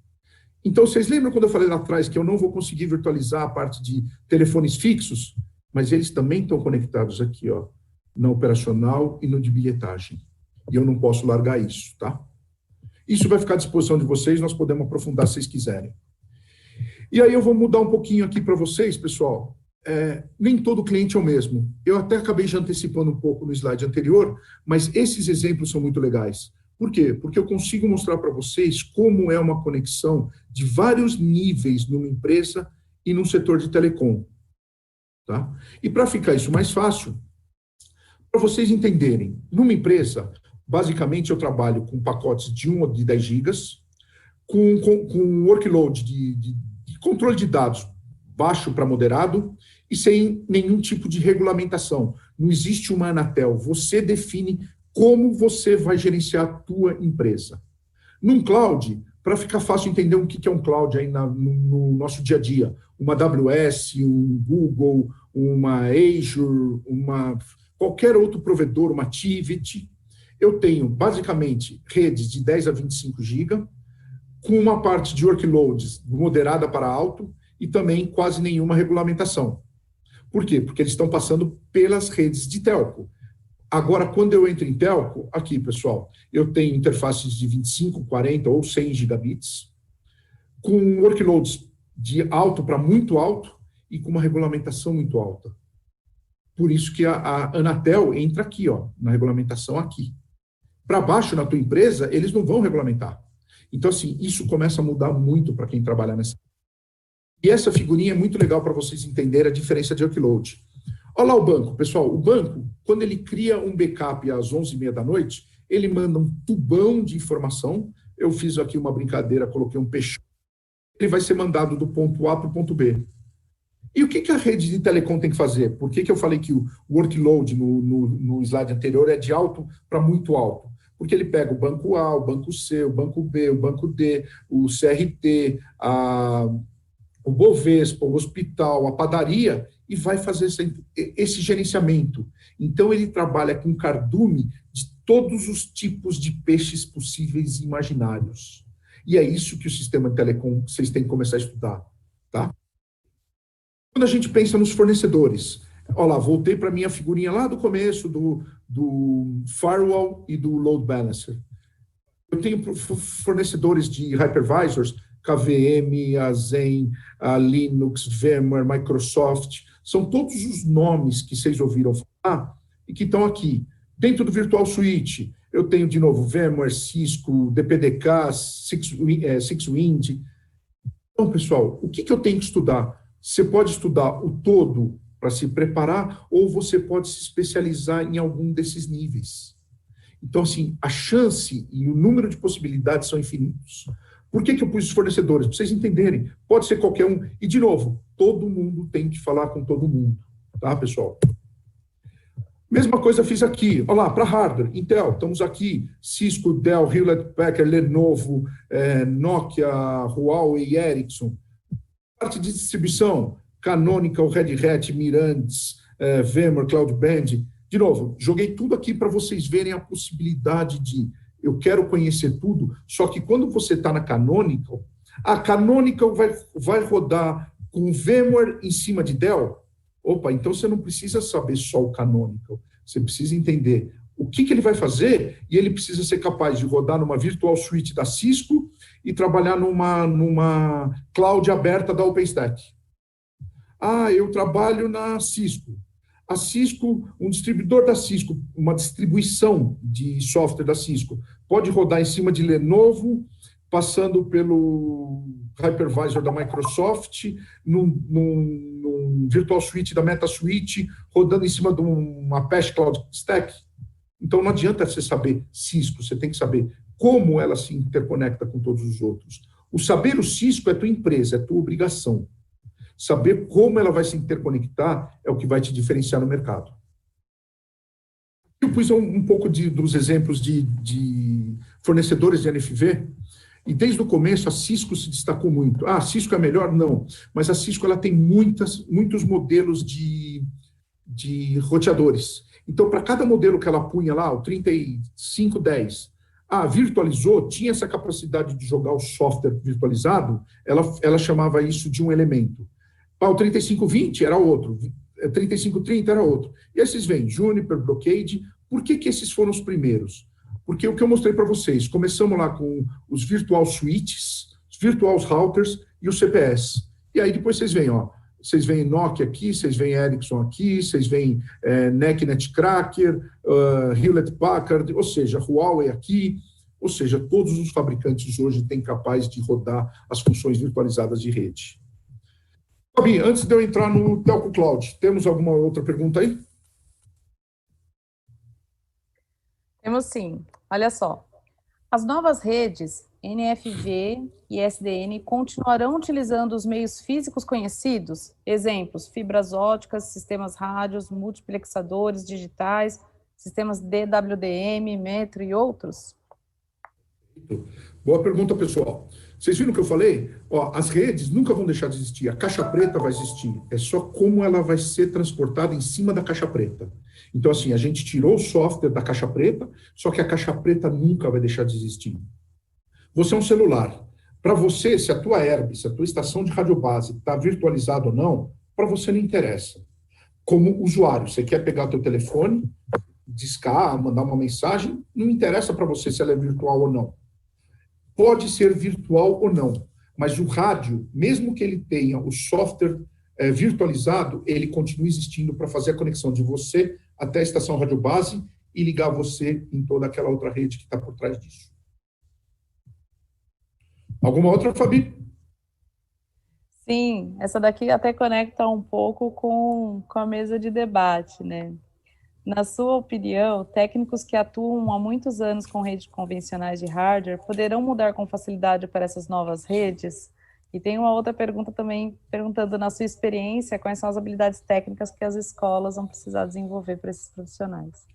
Então, vocês lembram quando eu falei lá atrás que eu não vou conseguir virtualizar a parte de telefones fixos? Mas eles também estão conectados aqui, ó, na operacional e no de bilhetagem. E eu não posso largar isso, tá? Isso vai ficar à disposição de vocês, nós podemos aprofundar se vocês quiserem. E aí eu vou mudar um pouquinho aqui para vocês, pessoal. Nem todo cliente é o mesmo. Eu até acabei já antecipando um pouco no slide anterior, mas esses exemplos são muito legais. Por quê? Porque eu consigo mostrar para vocês como é uma conexão de vários níveis numa empresa e num setor de telecom. Tá? E para ficar isso mais fácil, para vocês entenderem, numa empresa, basicamente eu trabalho com pacotes de 1 ou de 10 gigas, com workload de controle de dados baixo para moderado e sem nenhum tipo de regulamentação. Não existe uma Anatel. Você define como você vai gerenciar a tua empresa. Num cloud, para ficar fácil entender o que é um cloud aí no nosso dia a dia, uma AWS, um Google, uma Azure, qualquer outro provedor, uma Tivit, eu tenho basicamente redes de 10 a 25 GB, com uma parte de workloads moderada para alto e também quase nenhuma regulamentação. Por quê? Porque eles estão passando pelas redes de telco. Agora, quando eu entro em telco, aqui, pessoal, eu tenho interfaces de 25, 40 ou 100 gigabits, com workloads de alto para muito alto e com uma regulamentação muito alta. Por isso que a Anatel entra aqui, ó, na regulamentação aqui. Para baixo, na tua empresa, eles não vão regulamentar. Então, assim, isso começa a mudar muito para quem trabalha nessa. E essa figurinha é muito legal para vocês entenderem a diferença de workload. Olha lá o banco, pessoal. O banco, quando ele cria um backup às 11h30 da noite, ele manda um tubão de informação. Eu fiz aqui uma brincadeira, coloquei um peixe. Ele vai ser mandado do ponto A para o ponto B. E o que a rede de telecom tem que fazer? Por que eu falei que o workload no slide anterior é de alto para muito alto? Porque ele pega o banco A, o banco C, o banco B, o banco D, o CRT, o Bovespa, o hospital, a padaria, e vai fazer esse gerenciamento. Então, ele trabalha com cardume de todos os tipos de peixes possíveis e imaginários. E é isso que o sistema de telecom, vocês têm que começar a estudar. Tá? Quando a gente pensa nos fornecedores, olha lá, voltei para a minha figurinha lá do começo do firewall e do load balancer. Eu tenho fornecedores de hypervisors, KVM, a Zen, a Linux, VMware, Microsoft, são todos os nomes que vocês ouviram falar e que estão aqui. Dentro do Virtual Switch, eu tenho, de novo, VMware, Cisco, DPDK, SixWind. Então, pessoal, o que eu tenho que estudar? Você pode estudar o todo para se preparar ou você pode se especializar em algum desses níveis. Então, assim, a chance e o número de possibilidades são infinitos. Por que eu pus os fornecedores? Para vocês entenderem. Pode ser qualquer um. E, de novo, todo mundo tem que falar com todo mundo. Tá, pessoal? Mesma coisa eu fiz aqui. Olha lá, para hardware. Intel, estamos aqui. Cisco, Dell, Hewlett-Packard, Lenovo, Nokia, Huawei, Ericsson. Parte de distribuição, Canonical, Red Hat, Mirandes, VMware, Cloud Band. De novo, joguei tudo aqui para vocês verem a possibilidade de... Eu quero conhecer tudo, só que quando você está na Canonical, a Canonical vai rodar com VMware em cima de Dell. Opa, então você não precisa saber só o Canonical. Você precisa entender o que ele vai fazer e ele precisa ser capaz de rodar numa Virtual Suite da Cisco e trabalhar numa cloud aberta da OpenStack. Ah, eu trabalho na Cisco. A Cisco, um distribuidor da Cisco, uma distribuição de software da Cisco, pode rodar em cima de Lenovo, passando pelo hypervisor da Microsoft, num Virtual Suite da MetaSuite, rodando em cima de uma Apache Cloud Stack. Então, não adianta você saber Cisco, você tem que saber como ela se interconecta com todos os outros. O saber o Cisco é tua empresa, é tua obrigação. Saber como ela vai se interconectar é o que vai te diferenciar no mercado. E o pus um pouco dos exemplos de fornecedores de NFV, e desde o começo a Cisco se destacou muito. Ah, a Cisco é melhor? Não. Mas a Cisco ela tem muitos modelos de roteadores. Então, para cada modelo que ela punha lá, o 3510, virtualizou, tinha essa capacidade de jogar o software virtualizado, ela chamava isso de um elemento. O 3520 era outro, 3530 era outro. E aí vocês veem, Juniper, Brocade, por que esses foram os primeiros? Porque o que eu mostrei para vocês, começamos lá com os virtual switches, os virtual routers e o CPS. E aí depois vocês veem, vocês veem Nokia aqui, vocês veem Ericsson aqui, vocês veem NEC Netcracker, Hewlett Packard, ou seja, Huawei aqui, ou seja, todos os fabricantes hoje têm capaz de rodar as funções virtualizadas de rede. Fabi, antes de eu entrar no Telco Cloud, temos alguma outra pergunta aí? Temos sim. Olha só. As novas redes NFV e SDN continuarão utilizando os meios físicos conhecidos? Exemplos, fibras óticas, sistemas rádios, multiplexadores digitais, sistemas DWDM, metro e outros? Boa pergunta, pessoal. Vocês viram o que eu falei? As redes nunca vão deixar de existir. A caixa preta vai existir. É só como ela vai ser transportada em cima da caixa preta. Então, assim, a gente tirou o software da caixa preta, só que a caixa preta nunca vai deixar de existir. Você é um celular. Para você, se a tua herb, se a tua estação de radiobase está virtualizada ou não, para você não interessa. Como usuário, você quer pegar o teu telefone, discar, mandar uma mensagem, não interessa para você se ela é virtual ou não. Pode ser virtual ou não, mas o rádio, mesmo que ele tenha o software virtualizado, ele continua existindo para fazer a conexão de você até a estação radiobase e ligar você em toda aquela outra rede que está por trás disso. Alguma outra, Fabi? Sim, essa daqui até conecta um pouco com a mesa de debate, né? Na sua opinião, técnicos que atuam há muitos anos com redes convencionais de hardware poderão mudar com facilidade para essas novas redes? E tem uma outra pergunta também, perguntando na sua experiência, quais são as habilidades técnicas que as escolas vão precisar desenvolver para esses profissionais?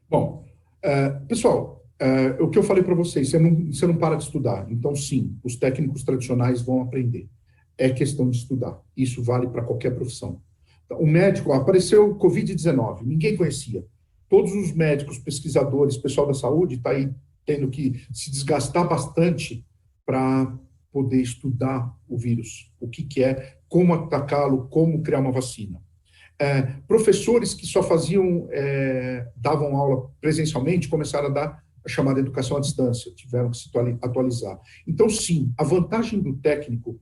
Bom, pessoal, o que eu falei para vocês, você não para de estudar. Então, sim, os técnicos tradicionais vão aprender. É questão de estudar. Isso vale para qualquer profissão. O médico, apareceu o Covid-19, ninguém conhecia. Todos os médicos, pesquisadores, pessoal da saúde está aí tendo que se desgastar bastante para poder estudar o vírus, o que é, como atacá-lo, como criar uma vacina. Professores que só davam aula presencialmente, começaram a dar a chamada educação à distância, tiveram que se atualizar. Então, sim, a vantagem do técnico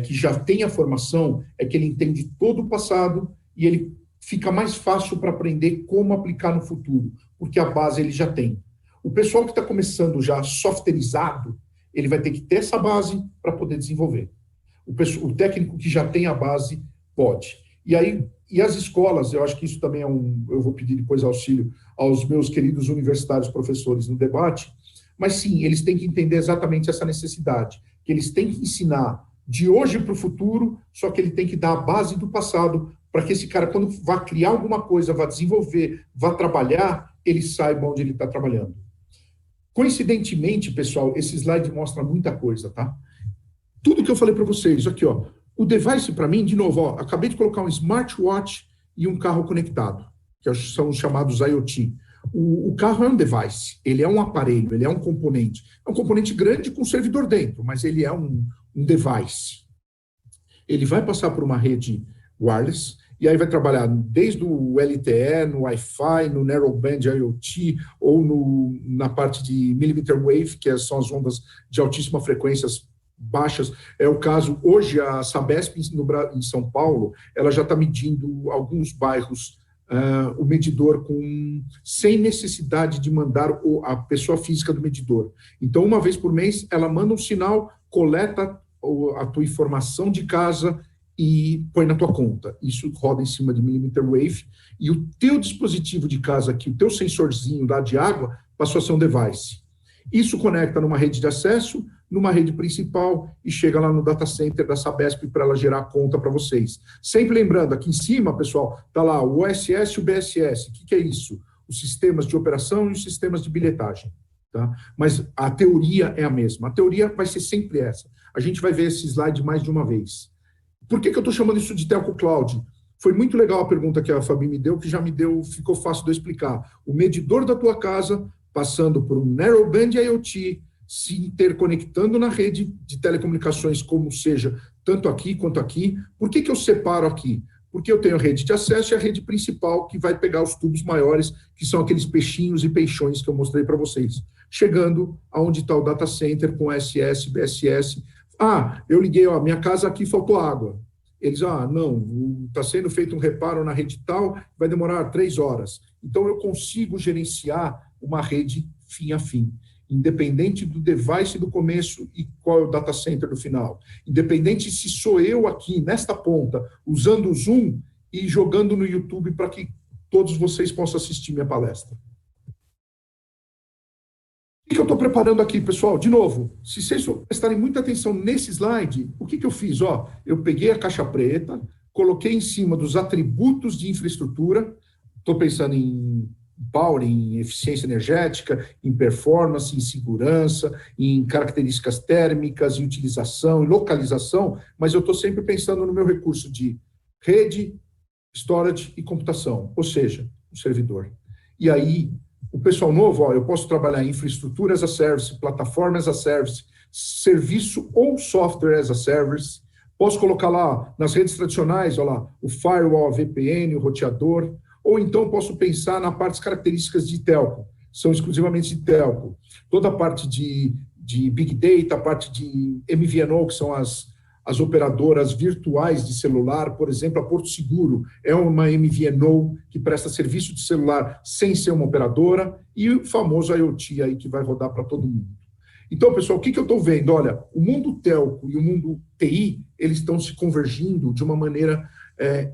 que já tem a formação, é que ele entende todo o passado e ele fica mais fácil para aprender como aplicar no futuro, porque a base ele já tem. O pessoal que está começando já softwareizado, ele vai ter que ter essa base para poder desenvolver. O técnico que já tem a base pode. E as escolas, eu acho que isso também eu vou pedir depois auxílio aos meus queridos universitários professores no debate, mas sim, eles têm que entender exatamente essa necessidade, que eles têm que ensinar de hoje para o futuro, só que ele tem que dar a base do passado para que esse cara, quando vá criar alguma coisa, vá desenvolver, vá trabalhar, ele saiba onde ele está trabalhando. Coincidentemente, pessoal, esse slide mostra muita coisa, tá? Tudo que eu falei para vocês, aqui, o device para mim, de novo, acabei de colocar um smartwatch e um carro conectado, que são os chamados IoT. O carro é um device, ele é um aparelho, ele é um componente. É um componente grande com servidor dentro, mas ele é um device. Ele vai passar por uma rede wireless, e aí vai trabalhar desde o LTE, no Wi-Fi, no Narrowband IoT, ou na parte de millimeter wave, que são as ondas de altíssima frequência baixas. É o caso, hoje, a Sabesp em São Paulo, ela já está medindo alguns bairros, o medidor sem necessidade de mandar a pessoa física do medidor. Então, uma vez por mês, ela manda um sinal, coleta a tua informação de casa e põe na tua conta. Isso roda em cima de millimeter wave, e o teu dispositivo de casa aqui, o teu sensorzinho lá de água, passou a ser um device. Isso conecta numa rede de acesso, numa rede principal e chega lá no data center da Sabesp para ela gerar a conta para vocês. Sempre lembrando, aqui em cima, pessoal, está lá o OSS e o BSS. O que é isso? Os sistemas de operação e os sistemas de bilhetagem. Tá? Mas a teoria é a mesma. A teoria vai ser sempre essa. A gente vai ver esse slide mais de uma vez. Por que eu estou chamando isso de Telco Cloud? Foi muito legal a pergunta que a Fabi me deu, que já me deu, ficou fácil de eu explicar. O medidor da tua casa, passando por um Narrowband IoT, se interconectando na rede de telecomunicações, como seja, tanto aqui quanto aqui. Por que eu separo aqui? Porque eu tenho a rede de acesso e a rede principal, que vai pegar os tubos maiores, que são aqueles peixinhos e peixões que eu mostrei para vocês. Chegando aonde está o data center com SS, BSS. Eu liguei, minha casa aqui faltou água. Eles, não, está sendo feito um reparo na rede tal, vai demorar 3 horas. Então, eu consigo gerenciar uma rede fim a fim, independente do device do começo e qual é o data center do final. Independente se sou eu aqui, nesta ponta, usando o Zoom e jogando no YouTube para que todos vocês possam assistir minha palestra. O que eu estou preparando aqui, pessoal? De novo, se vocês prestarem muita atenção nesse slide, o que eu fiz? Eu peguei a caixa preta, coloquei em cima dos atributos de infraestrutura, estou pensando em power, em eficiência energética, em performance, em segurança, em características térmicas, em utilização, em localização, mas eu estou sempre pensando no meu recurso de rede, storage e computação, ou seja, o servidor. E aí, o pessoal novo, eu posso trabalhar em infraestrutura as a service, plataforma as a service, serviço ou software as a service. Posso colocar lá nas redes tradicionais, o firewall, a VPN, o roteador. Ou então posso pensar na parte das características de telco. São exclusivamente de telco. Toda a parte de Big Data, a parte de MVNO, que são as operadoras virtuais de celular, por exemplo, a Porto Seguro é uma MVNO que presta serviço de celular sem ser uma operadora, e o famoso IoT aí que vai rodar para todo mundo. Então, pessoal, o que eu estou vendo? Olha, o mundo telco e o mundo TI, eles estão se convergindo de uma maneira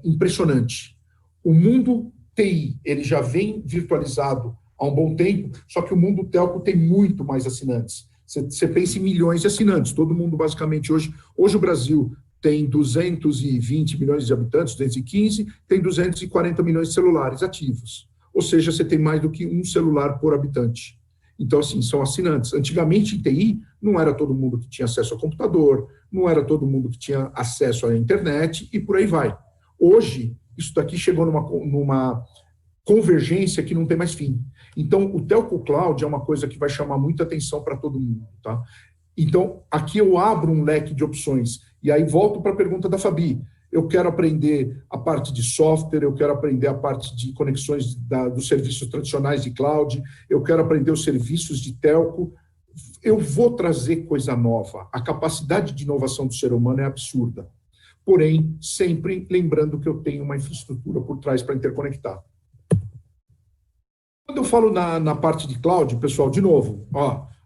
impressionante. O mundo TI, ele já vem virtualizado há um bom tempo, só que o mundo telco tem muito mais assinantes. Você pensa em milhões de assinantes, todo mundo basicamente hoje o Brasil tem 220 milhões de habitantes, 215, tem 240 milhões de celulares ativos. Ou seja, você tem mais do que um celular por habitante. Então, assim, são assinantes. Antigamente, em TI, não era todo mundo que tinha acesso a computador, não era todo mundo que tinha acesso à internet e por aí vai. Hoje, isso daqui chegou numa convergência que não tem mais fim. Então, o Telco Cloud é uma coisa que vai chamar muita atenção para todo mundo, tá? Então, aqui eu abro um leque de opções. E aí volto para a pergunta da Fabi. Eu quero aprender a parte de software, eu quero aprender a parte de conexões dos serviços tradicionais de cloud, eu quero aprender os serviços de telco. Eu vou trazer coisa nova. A capacidade de inovação do ser humano é absurda. Porém, sempre lembrando que eu tenho uma infraestrutura por trás para interconectar. Quando eu falo na parte de cloud, pessoal, de novo,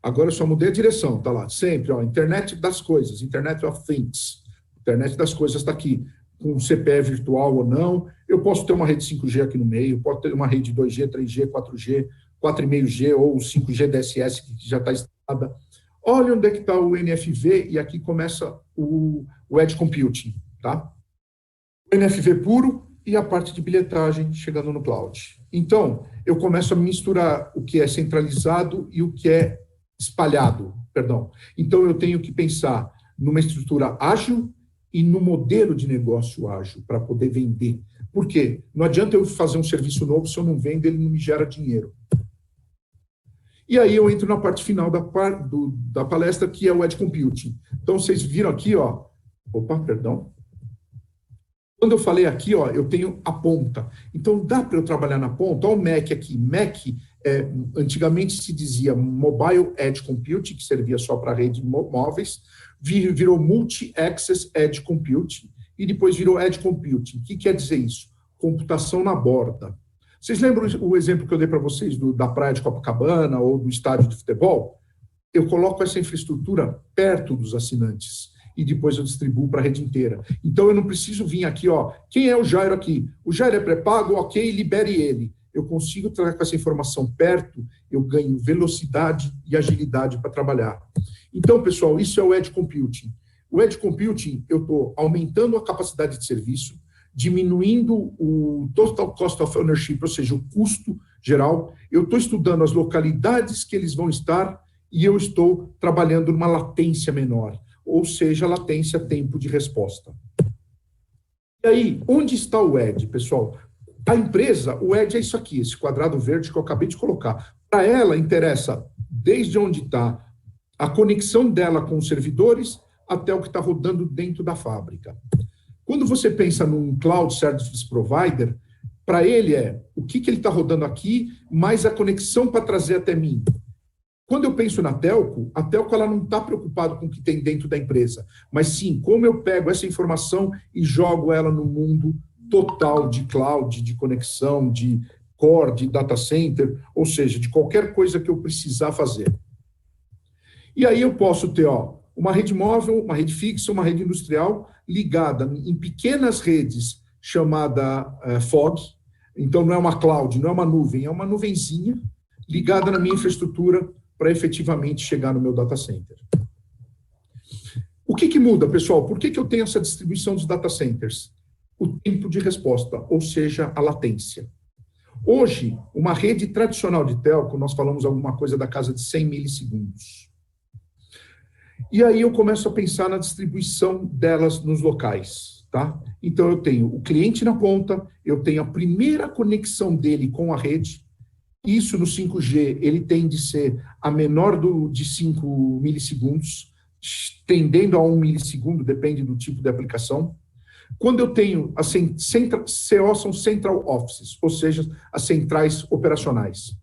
agora eu só mudei a direção, tá lá, sempre, Internet das coisas, Internet of Things, Internet das coisas está aqui, com CPE virtual ou não, eu posso ter uma rede 5G aqui no meio, posso ter uma rede 2G, 3G, 4G, 4,5G ou 5G DSS que já está instalada. Olha onde é que está o NFV e aqui começa o Edge Computing, tá? O NFV puro e a parte de bilhetagem chegando no cloud. Então, eu começo a misturar o que é centralizado e o que é espalhado, perdão. Então, eu tenho que pensar numa estrutura ágil e no modelo de negócio ágil para poder vender. Por quê? Não adianta eu fazer um serviço novo se eu não vendo, ele não me gera dinheiro. E aí eu entro na parte final da palestra, que é o Edge Computing. Então, vocês viram aqui, perdão. Quando eu falei aqui, eu tenho a ponta. Então, dá para eu trabalhar na ponta? Olha o Mac aqui. Mac, antigamente se dizia Mobile Edge Computing, que servia só para redes móveis, virou Multi-Access Edge Computing, e depois virou Edge Computing. O que quer dizer isso? Computação na borda. Vocês lembram o exemplo que eu dei para vocês da praia de Copacabana ou do estádio de futebol? Eu coloco essa infraestrutura perto dos assinantes e depois eu distribuo para a rede inteira. Então, eu não preciso vir aqui, quem é o Jairo aqui? O Jairo é pré-pago, ok, libere ele. Eu consigo trazer com essa informação perto, eu ganho velocidade e agilidade para trabalhar. Então, pessoal, isso é o Edge Computing. O Edge Computing, eu estou aumentando a capacidade de serviço, diminuindo o Total Cost of Ownership, ou seja, o custo geral. Eu estou estudando as localidades que eles vão estar e eu estou trabalhando numa latência menor, ou seja, latência tempo de resposta. E aí, onde está o Edge, pessoal? A empresa, o Edge é isso aqui, esse quadrado verde que eu acabei de colocar. Para ela, interessa desde onde está a conexão dela com os servidores até o que está rodando dentro da fábrica. Quando você pensa num Cloud Service Provider, para ele o que ele está rodando aqui, mais a conexão para trazer até mim. Quando eu penso na telco, a telco ela não está preocupada com o que tem dentro da empresa, mas sim como eu pego essa informação e jogo ela no mundo total de cloud, de conexão, de core, de data center, ou seja, de qualquer coisa que eu precisar fazer. E aí eu posso ter uma rede móvel, uma rede fixa, uma rede industrial ligada em pequenas redes chamada FOG. Então não é uma cloud, não é uma nuvem, é uma nuvenzinha ligada na minha infraestrutura para efetivamente chegar no meu data center. O que muda, pessoal? Por que eu tenho essa distribuição dos data centers? O tempo de resposta, ou seja, a latência. Hoje, uma rede tradicional de telco, nós falamos alguma coisa da casa de 100 milissegundos. E aí eu começo a pensar na distribuição delas nos locais, tá? Então eu tenho o cliente na ponta, eu tenho a primeira conexão dele com a rede. Isso no 5G, ele tem de ser a menor de 5 milissegundos, tendendo a 1 milissegundo, depende do tipo de aplicação. Quando eu tenho CO são Central Offices, ou seja, as centrais operacionais.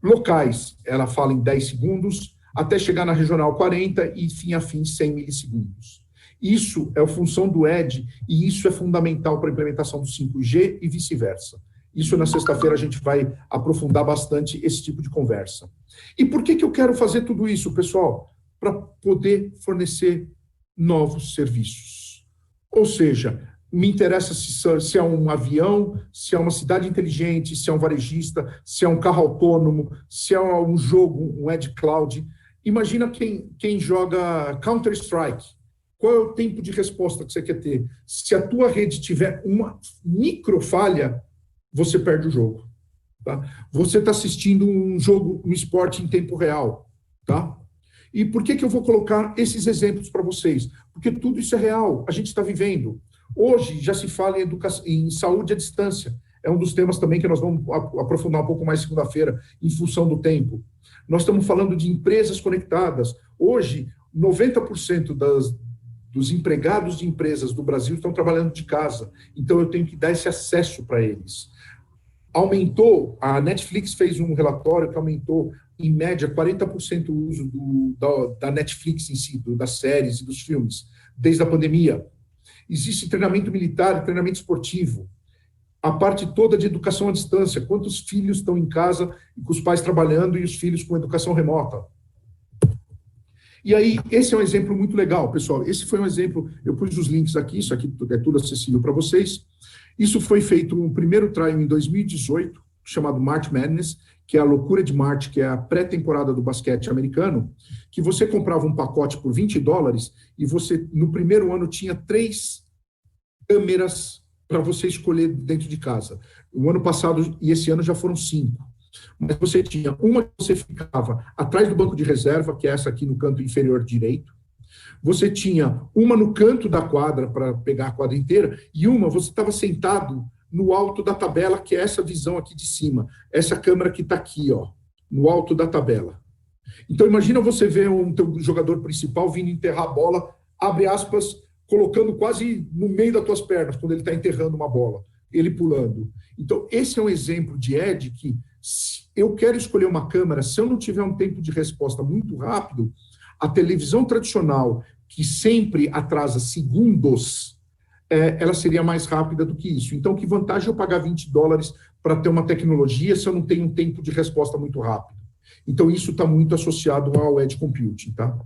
Locais, ela fala em 10 segundos, até chegar na regional 40 e fim a fim 100 milissegundos. Isso é a função do Edge e isso é fundamental para a implementação do 5G e vice-versa. Isso na sexta-feira a gente vai aprofundar bastante esse tipo de conversa. E por que eu quero fazer tudo isso, pessoal? Para poder fornecer novos serviços. Ou seja, me interessa se é um avião, se é uma cidade inteligente, se é um varejista, se é um carro autônomo, se é um jogo, um Edge Cloud. Imagina quem joga Counter-Strike. Qual é o tempo de resposta que você quer ter? Se a tua rede tiver uma micro falha, você perde o jogo. Tá? Você está assistindo um jogo, um esporte em tempo real. Tá? E por que eu vou colocar esses exemplos para vocês? Porque tudo isso é real, a gente está vivendo. Hoje já se fala em saúde à distância. É um dos temas também que nós vamos aprofundar um pouco mais segunda-feira, em função do tempo. Nós estamos falando de empresas conectadas. Hoje, 90% dos empregados de empresas do Brasil estão trabalhando de casa. Então, eu tenho que dar esse acesso para eles. Aumentou, a Netflix fez um relatório que aumentou, em média, 40% o uso da Netflix em si, das séries e dos filmes, desde a pandemia. Existe treinamento militar, treinamento esportivo. A parte toda de educação à distância. Quantos filhos estão em casa com os pais trabalhando e os filhos com educação remota? E aí, esse é um exemplo muito legal, pessoal. Esse foi um exemplo, eu pus os links aqui, isso aqui é tudo acessível para vocês. Isso foi feito um primeiro trial em 2018, chamado March Madness, que é a loucura de March, que é a pré-temporada do basquete americano, que você comprava um pacote por $20 e você, no primeiro ano, tinha 3 câmeras para você escolher dentro de casa. O ano passado e esse ano já foram 5. Mas você tinha uma que você ficava atrás do banco de reserva, que é essa aqui no canto inferior direito. Você tinha uma no canto da quadra para pegar a quadra inteira e uma você estava sentado no alto da tabela, que é essa visão aqui de cima. Essa câmera que está aqui, ó, no alto da tabela. Então imagina você ver um teu jogador principal vindo enterrar a bola, abre aspas, colocando quase no meio das tuas pernas, quando ele está enterrando uma bola, ele pulando. Então, esse é um exemplo de Edge que eu quero escolher uma câmera, se eu não tiver um tempo de resposta muito rápido, a televisão tradicional, que sempre atrasa segundos, ela seria mais rápida do que isso. Então, que vantagem eu pagar $20 para ter uma tecnologia se eu não tenho um tempo de resposta muito rápido? Então, isso está muito associado ao Edge Computing, tá?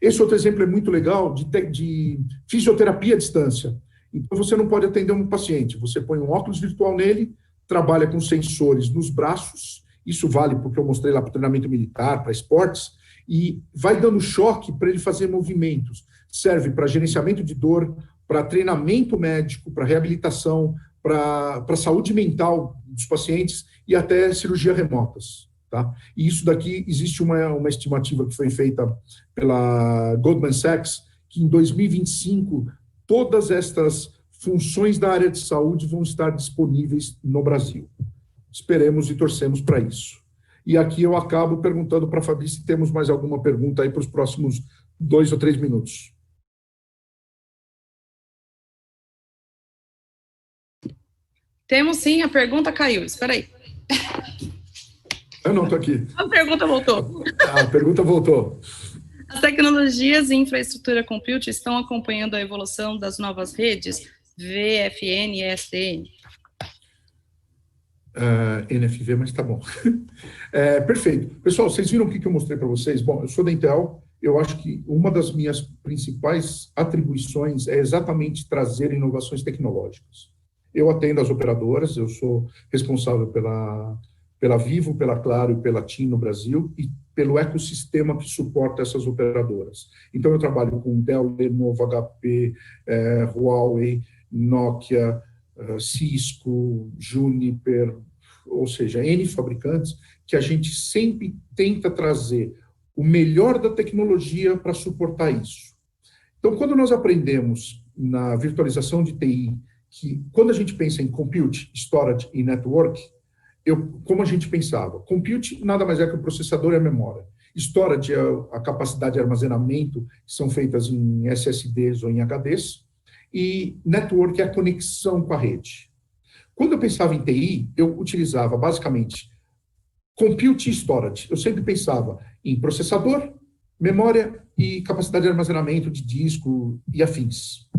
Esse outro exemplo é muito legal de fisioterapia à distância. Então, você não pode atender um paciente. Você põe um óculos virtual nele, trabalha com sensores nos braços, isso vale porque eu mostrei lá para o treinamento militar, para esportes, e vai dando choque para ele fazer movimentos. Serve para gerenciamento de dor, para treinamento médico, para reabilitação, para saúde mental dos pacientes e até cirurgia remotas. Tá? E isso daqui, existe uma estimativa que foi feita pela Goldman Sachs, que em 2025, todas estas funções da área de saúde vão estar disponíveis no Brasil. Esperemos e torcemos para isso. E aqui eu acabo perguntando para a Fabi se temos mais alguma pergunta aí para os próximos 2 ou 3 minutos. Temos sim, a pergunta caiu. Espera aí. Eu não, estou aqui. A pergunta voltou. A pergunta voltou. As tecnologias e infraestrutura compute estão acompanhando a evolução das novas redes VFN e SDN? NFV, mas tá bom. Perfeito. Pessoal, vocês viram o que eu mostrei para vocês? Bom, eu sou da Intel, eu acho que uma das minhas principais atribuições é exatamente trazer inovações tecnológicas. Eu atendo as operadoras, eu sou responsável pela Vivo, pela Claro e pela TIM no Brasil e pelo ecossistema que suporta essas operadoras. Então, eu trabalho com Dell, Lenovo, HP, Huawei, Nokia, Cisco, Juniper, ou seja, N fabricantes, que a gente sempre tenta trazer o melhor da tecnologia para suportar isso. Então, quando nós aprendemos na virtualização de TI, que quando a gente pensa em compute, storage e network, como a gente pensava? Compute nada mais é que o processador e a memória. Storage é a capacidade de armazenamento, que são feitas em SSDs ou em HDs, e network é a conexão com a rede. Quando eu pensava em TI, eu utilizava basicamente compute e storage. Eu sempre pensava em processador, memória e capacidade de armazenamento de disco e afins.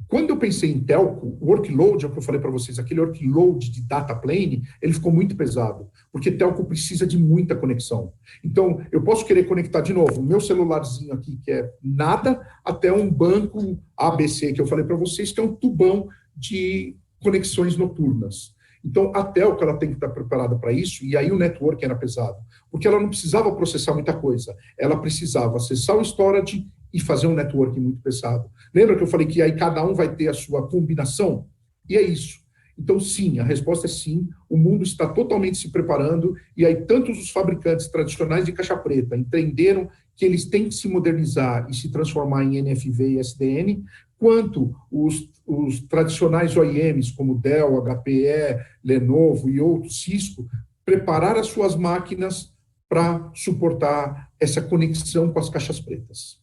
Quando eu pensei em telco, o workload, é o que eu falei para vocês, aquele workload de data plane, ele ficou muito pesado, porque telco precisa de muita conexão. Então, eu posso querer conectar de novo o meu celularzinho aqui, que é nada, até um banco ABC, que eu falei para vocês, que é um tubão de conexões noturnas. Então, a telco ela tem que estar preparada para isso, e aí o network era pesado, porque ela não precisava processar muita coisa, ela precisava acessar o storage e fazer um network muito pesado. Lembra que eu falei que aí cada um vai ter a sua combinação? E é isso. Então, sim, a resposta é sim, o mundo está totalmente se preparando, e aí tantos os fabricantes tradicionais de caixa preta entenderam que eles têm que se modernizar e se transformar em NFV e SDN, quanto os tradicionais OEMs, como Dell, HPE, Lenovo e outros, Cisco, preparar as suas máquinas para suportar essa conexão com as caixas pretas.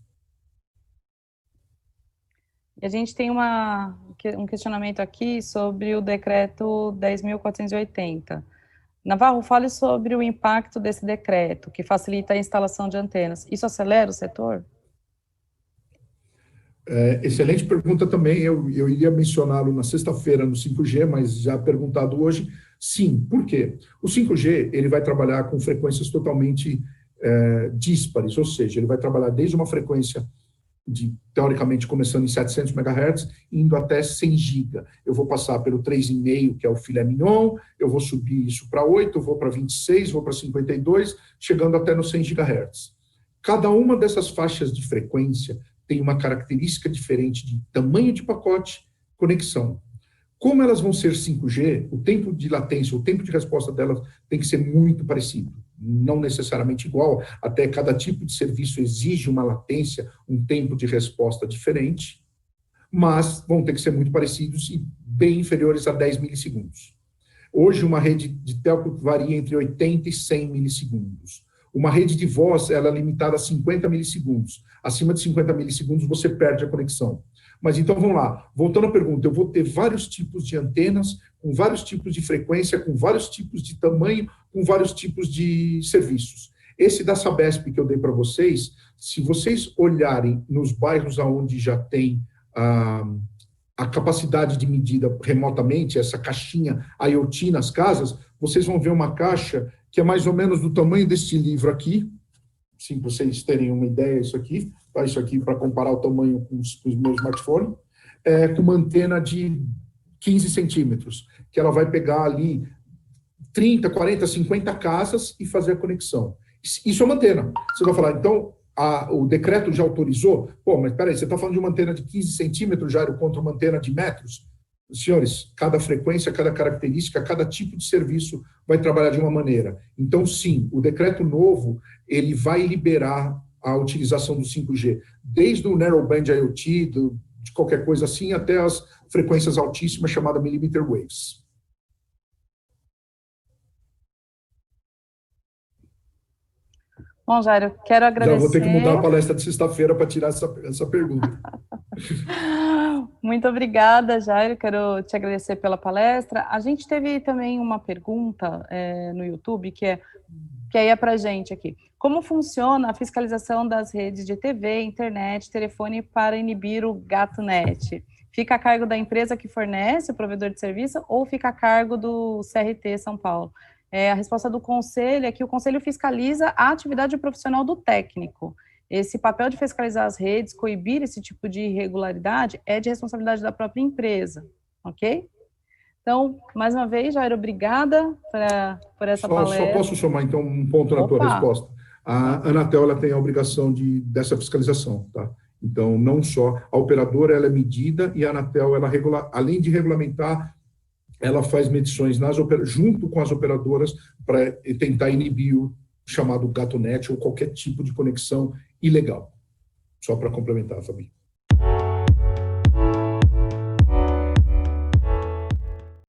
E a gente tem um questionamento aqui sobre o decreto 10.480. Navarro, fale sobre o impacto desse decreto, que facilita a instalação de antenas. Isso acelera o setor? Excelente pergunta também. Eu iria mencioná-lo na sexta-feira no 5G, mas já perguntado hoje. Sim, por quê? O 5G ele vai trabalhar com frequências totalmente díspares, ou seja, ele vai trabalhar desde uma frequência teoricamente, começando em 700 MHz, indo até 100 GB. Eu vou passar pelo 3,5, que é o filé mignon, eu vou subir isso para 8, eu vou para 26, vou para 52, chegando até no 100 GHz. Cada uma dessas faixas de frequência tem uma característica diferente de tamanho de pacote, conexão. Como elas vão ser 5G, o tempo de latência, o tempo de resposta delas tem que ser muito parecido. Não necessariamente igual, até cada tipo de serviço exige uma latência, um tempo de resposta diferente, mas vão ter que ser muito parecidos e bem inferiores a 10 milissegundos. Hoje, uma rede de telco varia entre 80 e 100 milissegundos. Uma rede de voz, ela é limitada a 50 milissegundos. Acima de 50 milissegundos, você perde a conexão. Mas então, vamos lá. Voltando à pergunta, eu vou ter vários tipos de antenas, com vários tipos de frequência, com vários tipos de tamanho, com vários tipos de serviços. Esse da Sabesp que eu dei para vocês, se vocês olharem nos bairros onde já tem a capacidade de medida remotamente, essa caixinha IoT nas casas, vocês vão ver uma caixa que é mais ou menos do tamanho deste livro aqui, se vocês terem uma ideia, isso aqui para comparar o tamanho com os meus smartphones, com uma antena de 15 centímetros, que ela vai pegar ali 30, 40, 50 casas e fazer a conexão. Isso é uma antena. Você vai falar, então, o decreto já autorizou? Pô, mas peraí, você está falando de uma antena de 15 centímetros, Jairo, contra uma antena de metros? Senhores, cada frequência, cada característica, cada tipo de serviço vai trabalhar de uma maneira. Então, sim, o decreto novo, ele vai liberar a utilização do 5G, desde o Narrowband IoT, de qualquer coisa assim, até as frequências altíssimas, chamadas millimeter waves. Bom, Jairo, quero agradecer. Já vou ter que mudar a palestra de sexta-feira para tirar essa pergunta. Muito obrigada, Jairo. Quero te agradecer pela palestra. A gente teve também uma pergunta no YouTube que aí é para a gente aqui. Como funciona a fiscalização das redes de TV, internet, telefone para inibir o GatoNet? Fica a cargo da empresa que fornece o provedor de serviço ou fica a cargo do CRT São Paulo? A resposta do conselho é que o conselho fiscaliza a atividade profissional do técnico. Esse papel de fiscalizar as redes, coibir esse tipo de irregularidade, é de responsabilidade da própria empresa, ok? Então, mais uma vez, Jairo, obrigada por essa palestra. Só posso somar, então, um ponto na tua resposta? A Anatel, ela tem a obrigação dessa fiscalização, tá? Então, não só a operadora, ela é medida e a Anatel, ela além de regulamentar, ela faz medições junto com as operadoras para tentar inibir o chamado GatoNet ou qualquer tipo de conexão ilegal. Só para complementar, Fabi.